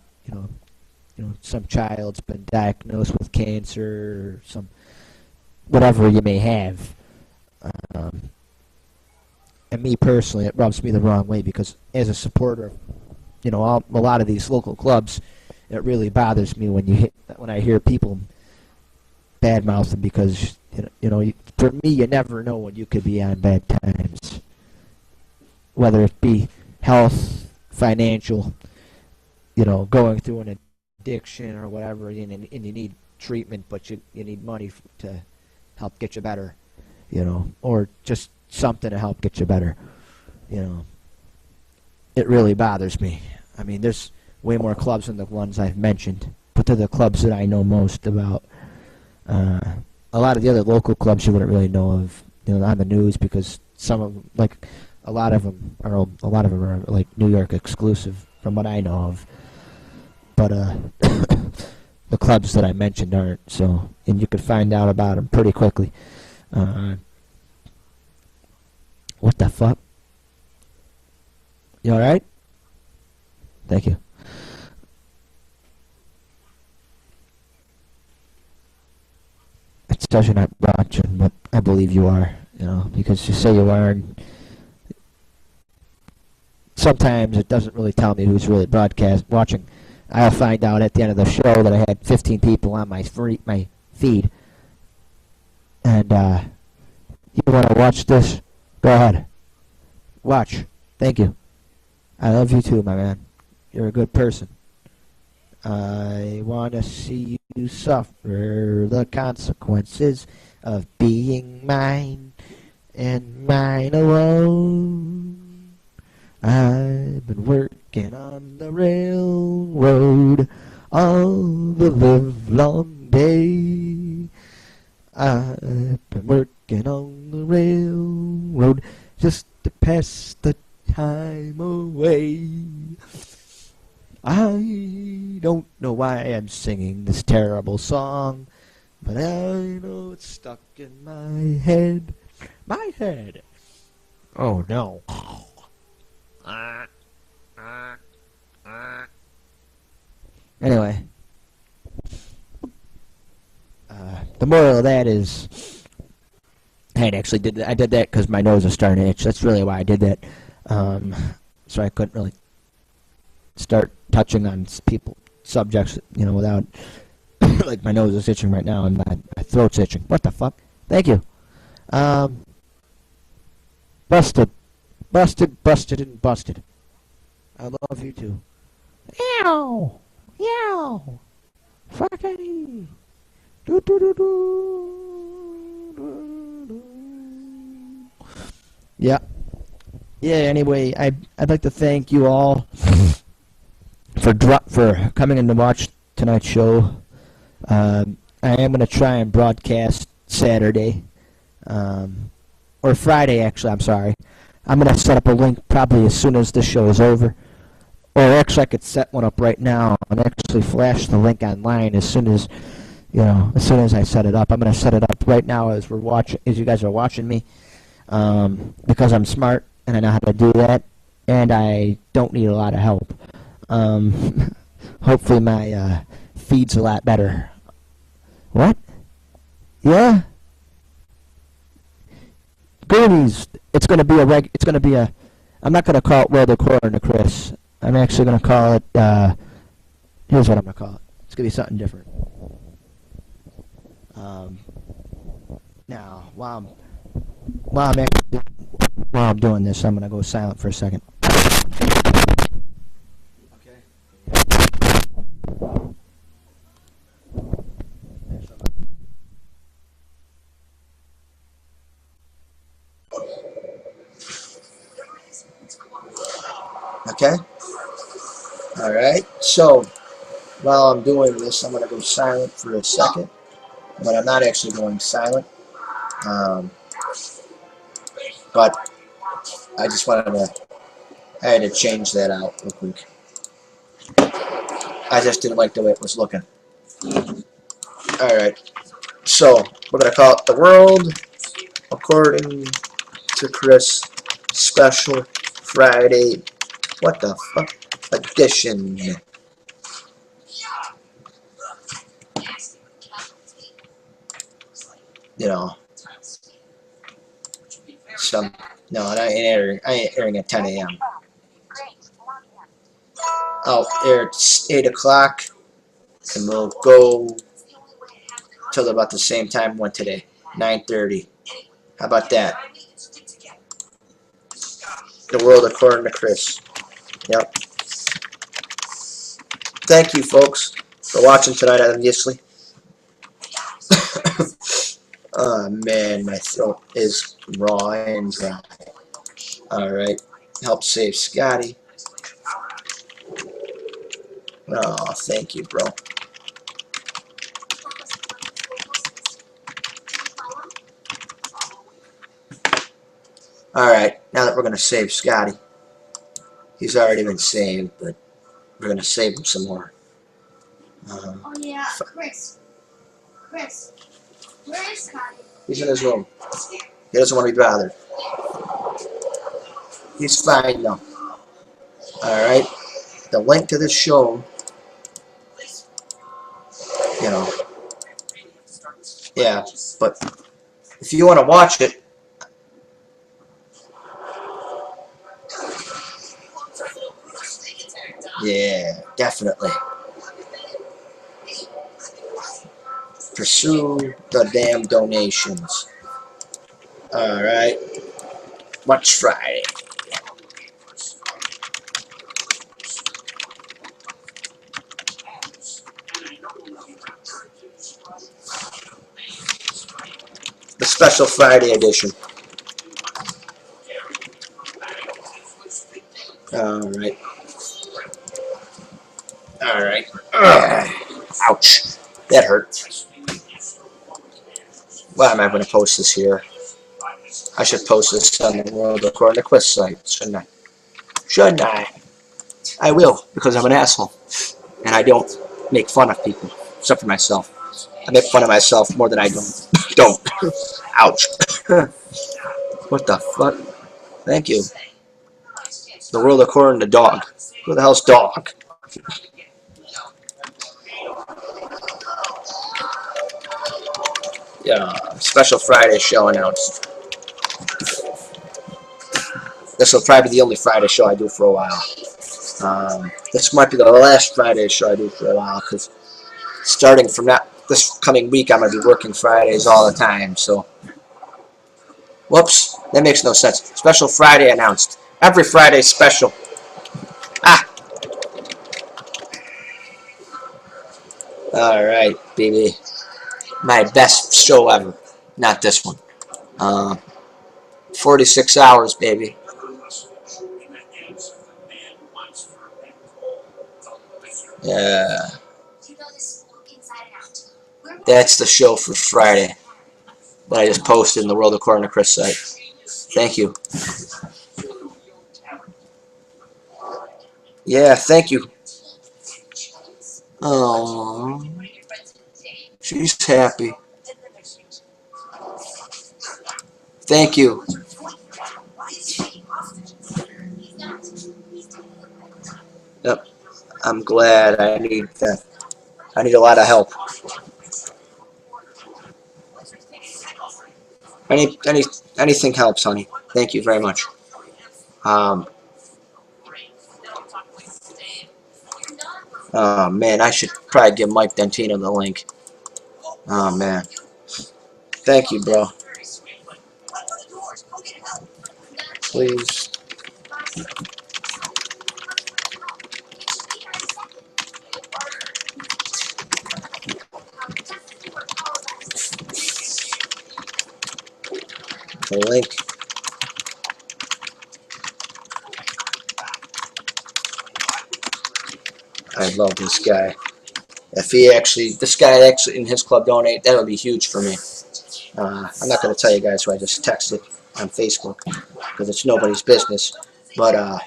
some child's been diagnosed with cancer or some whatever you may have. And me personally, it rubs me the wrong way because as a supporter of, a lot of these local clubs, it really bothers me when I hear people badmouth them because, for me, you never know when you could be on bad times. Whether it be health, financial, going through an addiction or whatever, and you need treatment, but you need money to help get you better, or just something to help get you better, It really bothers me. I mean, there's way more clubs than the ones I've mentioned, but they're the clubs that I know most about. A lot of the other local clubs you wouldn't really know of, on the news because some of them, like a lot of them are like New York exclusive, from what I know of. But the clubs that I mentioned aren't. So, and you can find out about them pretty quickly. What the fuck? You all right? Thank you. It says you're not watching, but I believe you are, you know, because you say you are, and sometimes it doesn't really tell me who's really watching. I'll find out at the end of the show that I had 15 people on my feed. And you want to watch this? Go ahead. Watch. Thank you. I love you too, my man. You're a good person. I want to see you suffer the consequences of being mine and mine alone. I've been working on the railroad all the livelong day. I've been working on the railroad just to pass the time away. I don't know why I'm singing this terrible song, but I know it's stuck in my head. My head. Oh no. Anyway, the moral of that is, I actually did that. I did that because my nose was starting to itch. That's really why I did that. So I couldn't really start touching on subjects, you know, without, like, my nose is itching right now and my throat's itching. What the fuck? Thank you. Busted, and busted. I love you too. Yow! Yow! Fuckity! Do do do do. Yeah. Yeah, anyway, I'd like to thank you all for coming in to watch tonight's show. I am going to try and broadcast Saturday. Or Friday, actually, I'm sorry. I'm going to set up a link probably as soon as this show is over. Or actually, I could set one up right now and actually flash the link online as soon as, you know, as soon as I set it up. I'm going to set it up right now as you guys are watching me, because I'm smart and I know how to do that, and I don't need a lot of help. Hopefully my feed's a lot better. What? Yeah? Goonies. It's going to be I'm not going to call it World According to Chris. I'm actually going to call it, here's what I'm going to call it. It's going to be something different. Now, while I'm doing this, I'm going to go silent for a second. Okay. Okay. All right. So while I'm doing this, I'm going to go silent for a second, but I'm not actually going silent. But I just I had to change that out real quick. I just didn't like the way it was looking. All right. So we're going to call it the World According to Chris Special Friday. What the fuck? Edition. You know. No, I ain't airing at 10 a.m. I'll air at 8 o'clock, and we'll go till about the same time went today, 9:30. How about that? The World According to Chris. Yep. Thank you, folks, for watching tonight, obviously. Oh, man, my throat is raw and dry. Alright. Help save Scotty. Oh, thank you, bro. Alright, now that we're going to save Scotty. He's already been saved, but we're going to save him some more. Oh yeah, Chris. Where is Scotty? He's in his room. He doesn't want to be bothered. He's fine, though. Alright. the link to this show, you know, yeah, but if you want to watch it, yeah, definitely. Pursue the damn donations. Alright. Watch Friday. The special Friday edition. Alright. Alright. Ouch. That hurt. Why am I going to post this here? I should post this on the World According to Quiz site, shouldn't I? Shouldn't I? I will, because I'm an asshole. And I don't make fun of people, except for myself. I make fun of myself more than I don't. Ouch. What the fuck? Thank you. The World According to Dog. Who the hell's Dog? Yeah, special Friday show announced. This will probably be the only Friday show I do for a while. This might be the last Friday show I do for a while, because starting from this coming week, I'm going to be working Fridays all the time, so. Whoops, that makes no sense. Special Friday announced. Every Friday special. Ah! Alright, baby. My best show ever. Not this one. 46 hours, baby. Yeah. That's the show for Friday that I just posted in the World According to Chris site. Thank you. Yeah, thank you. Oh, she's happy. Thank you. Yep. I'm glad. I need that. I need a lot of help. Anything helps, honey. Thank you very much. Oh man, I should probably give Mike Dentino the link. Oh man. Thank you, bro. Please. The link. I love this guy. If this guy actually in his club donate, that would be huge for me. I'm not going to tell you guys who I just texted on Facebook, because it's nobody's business. But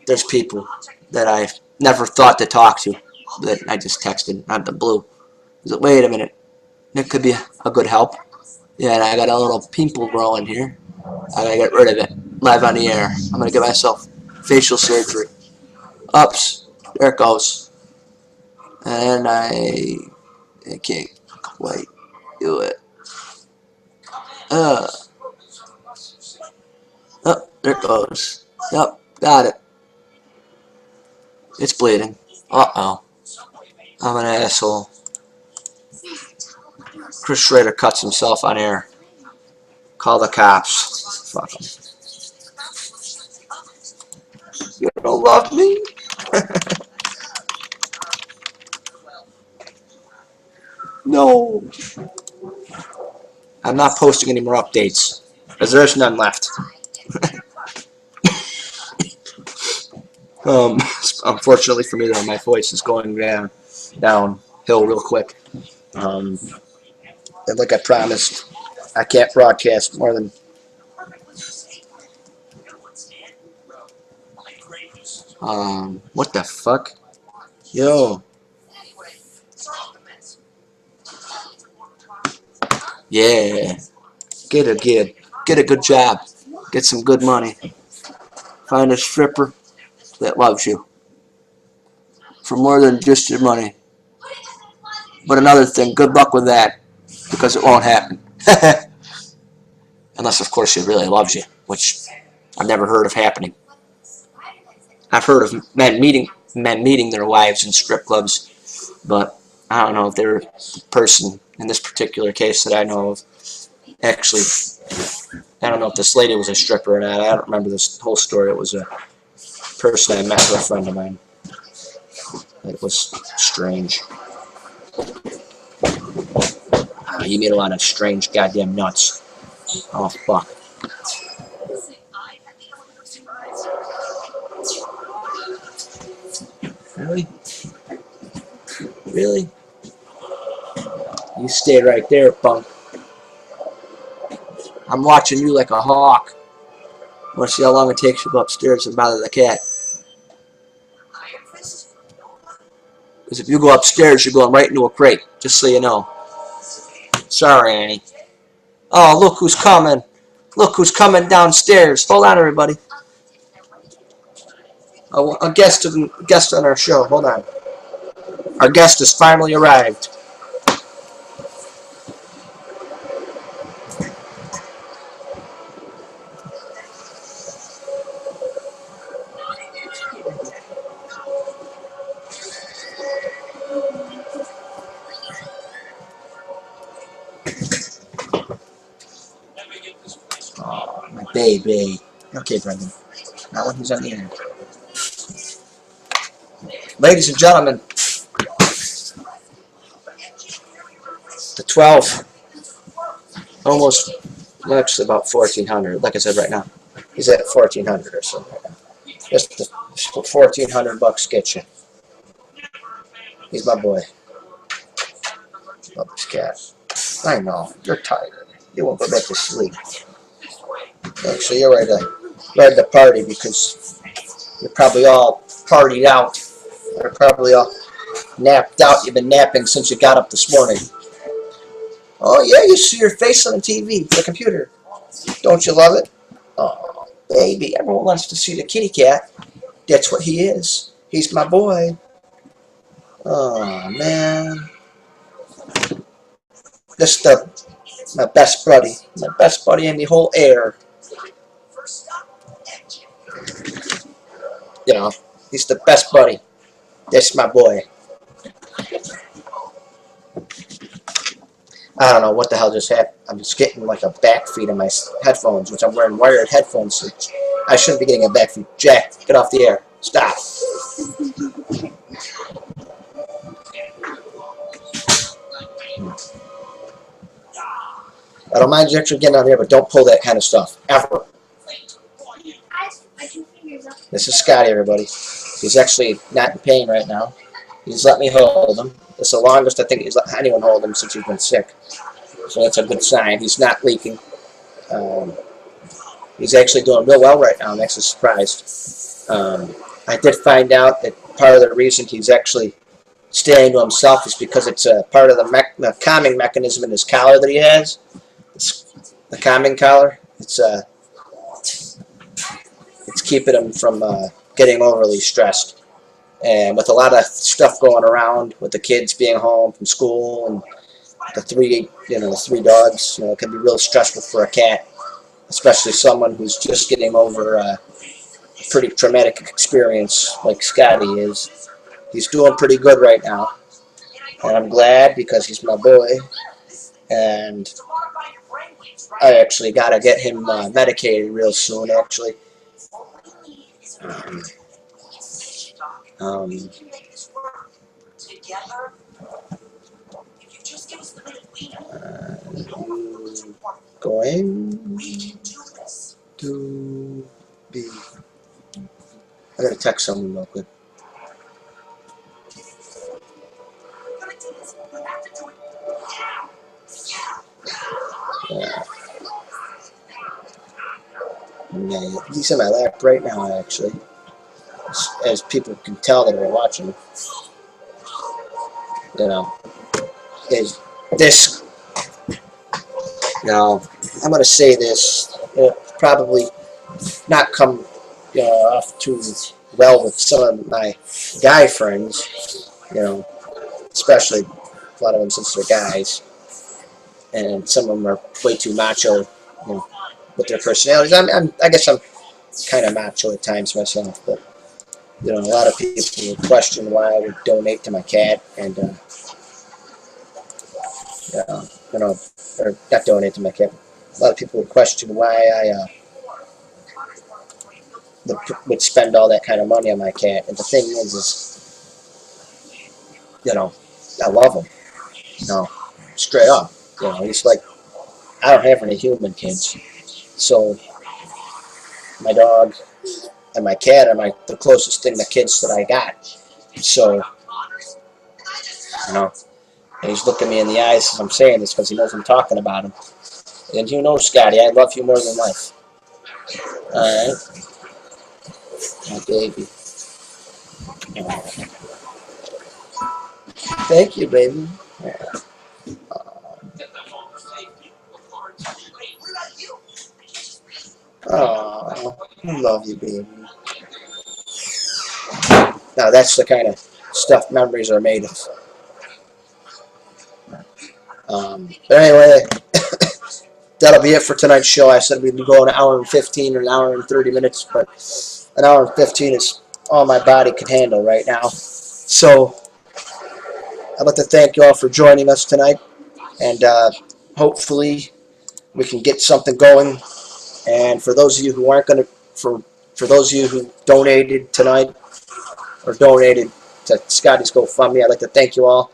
there's people that I've never thought to talk to that I just texted out of the blue. Wait a minute, that could be a good help. Yeah, and I got a little pimple growing here. I gotta get rid of it live on the air. I'm gonna get myself facial surgery. Ups, there it goes. And I can't quite do it. Oh, there it goes. Yep, got it. It's bleeding. Uh-oh. I'm an asshole. Chris Schrader cuts himself on air. Call the cops. Fuck him. You don't love me? No. I'm not posting any more updates, because there's none left. Unfortunately for me, though, my voice is going downhill real quick. And like I promised, I can't broadcast more than what the fuck? Yo. Yeah. Get a good job. Get some good money. Find a stripper that loves you. for more than just your money. But another thing, good luck with that, because it won't happen. Unless, of course, she really loves you, which I've never heard of happening. I've heard of men meeting their wives in strip clubs, but I don't know if they're the person in this particular case that I know of. Actually, I don't know if this lady was a stripper or not. I don't remember this whole story. It was a person I met with a friend of mine. It was strange. You meet a lot of strange goddamn nuts. Oh, fuck. Really? Really? You stay right there, punk. I'm watching you like a hawk. I want to see how long it takes you to go upstairs and bother the cat. Because if you go upstairs, you're going right into a crate, just so you know. Sorry, Annie. Oh, look who's coming. Look who's coming downstairs. Hold on, everybody. Oh, a guest on our show. Hold on. Our guest has finally arrived. Oh, my baby. Okay, Brendan. Not when he's on the end. Ladies and gentlemen, the 12, almost, actually about 1,400, like I said right now. He's at 1,400 or so right now. Just the 1,400 bucks get you. He's my boy. Love this cat. I know, you're tired. You won't go back to sleep. Actually, you're ready to party because you're probably all partied out. You're probably all napped out. You've been napping since you got up this morning. Oh, yeah, you see your face on the TV, the computer. Don't you love it? Oh, baby, everyone wants to see the kitty cat. That's what he is. He's my boy. Oh, man. This is my best buddy. My best buddy in the whole air. You know, he's the best buddy. That's my boy. I don't know what the hell just happened. I'm just getting like a back feed in my headphones, which I'm wearing wired headphones. So I shouldn't be getting a back feed. Jack, get off the air. Stop. I don't mind you actually getting on here, but don't pull that kind of stuff. Ever. This is Scotty, everybody. He's actually not in pain right now. He's let me hold him. It's the longest I think he's let anyone hold him since he's been sick. So that's a good sign. He's not leaking. He's actually doing real well right now. I'm actually surprised. I did find out that part of the reason he's actually staying to himself is because it's a part of the calming mechanism in his collar that he has. It's the calming collar. It's keeping him from getting overly stressed. And with a lot of stuff going around, with the kids being home from school and the three dogs, it can be real stressful for a cat, especially someone who's just getting over a pretty traumatic experience like Scotty is. He's doing pretty good right now, and I'm glad because he's my boy. And I actually got to get him medicated real soon, actually. Going to be... I gotta text someone real quick. Yeah, he's in my lap right now, actually. As people can tell that are watching. Is this... Now, I'm going to say this. It'll probably not come off too well with some of my guy friends, you know, especially a lot of them since they're guys, and some of them are way too macho, you know, with their personalities. I guess I'm kind of macho at times myself, but you know, a lot of people would question why I would donate to my cat, and you know, or not donate to my cat. A lot of people would question why I would spend all that kind of money on my cat. And the thing is, you know, I love him. You know, straight up. You know, he's like, I don't have any human kids, so my dog and my cat are the closest thing to kids that I got. So, you know, and he's looking me in the eyes as I'm saying this because he knows I'm talking about him. And you know, Scotty, I love you more than life. All right, my baby. Thank you, baby. Oh, I love you, baby. Now that's the kind of stuff memories are made of. But anyway, that'll be it for tonight's show. I said we'd be going an hour and 15 or an hour and 30 minutes, but an hour and 15 is all my body can handle right now. So I'd like to thank you all for joining us tonight, and hopefully we can get something going. And for those of you who aren't going to, for those of you who donated tonight or donated to Scotty's GoFundMe, I'd like to thank you all.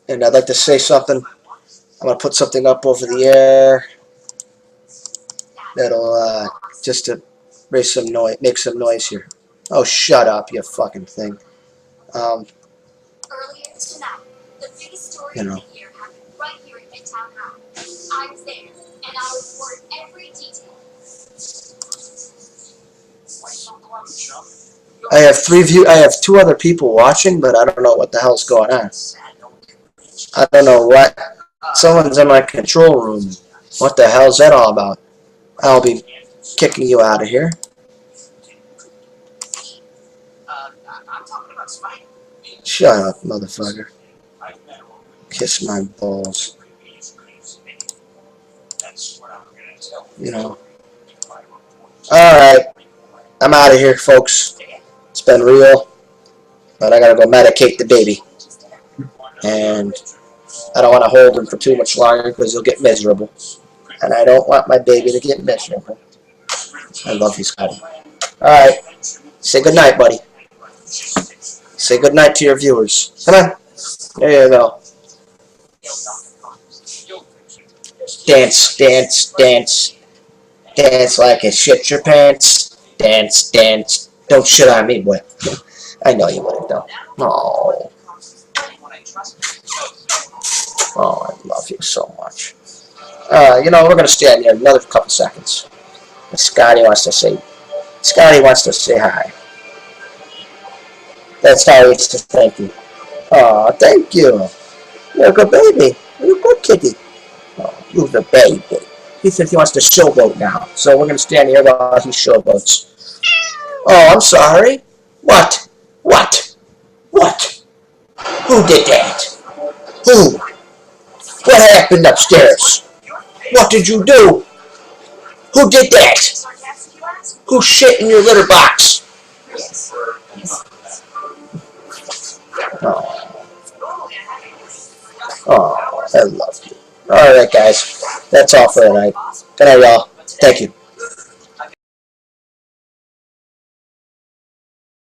And I'd like to say something. I'm going to put something up over the air that'll just to raise some noise, make some noise here. Oh, shut up, you fucking thing. Earlier tonight, the biggest story You know. of the year happened right here at Midtown High. I was there, and I reported every detail. I have two other people watching, but I don't know what the hell's going on. I don't know what. Someone's in my control room. What the hell's that all about? I'll be kicking you out of here. Shut up, motherfucker. Kiss my balls. You know. Alright. I'm out of here, folks. It's been real. But I gotta go medicate the baby. And I don't want to hold him for too much longer because he'll get miserable. And I don't want my baby to get miserable. I love you, Scotty. Alright. Say goodnight, buddy. Say goodnight to your viewers. Come on. There you go. Dance, dance, dance. Dance like it shit your pants. Dance, dance. Don't shit on me, boy. I know you wouldn't, though. Oh. Oh, I love you so much. You know, we're going to stand here another couple seconds. And Scotty wants to say hi. That's how he wants to thank you. Oh, thank you. You're a good baby. You're a good kitty. Oh, you're the baby. He says he wants to showboat now. So we're going to stand here while he showboats. Oh, I'm sorry. What? What? What? Who did that? Who? What happened upstairs? What did you do? Who did that? Who shit in your litter box? Oh. Oh, I love you. Alright, guys. That's all for tonight. Good night, y'all. Thank you.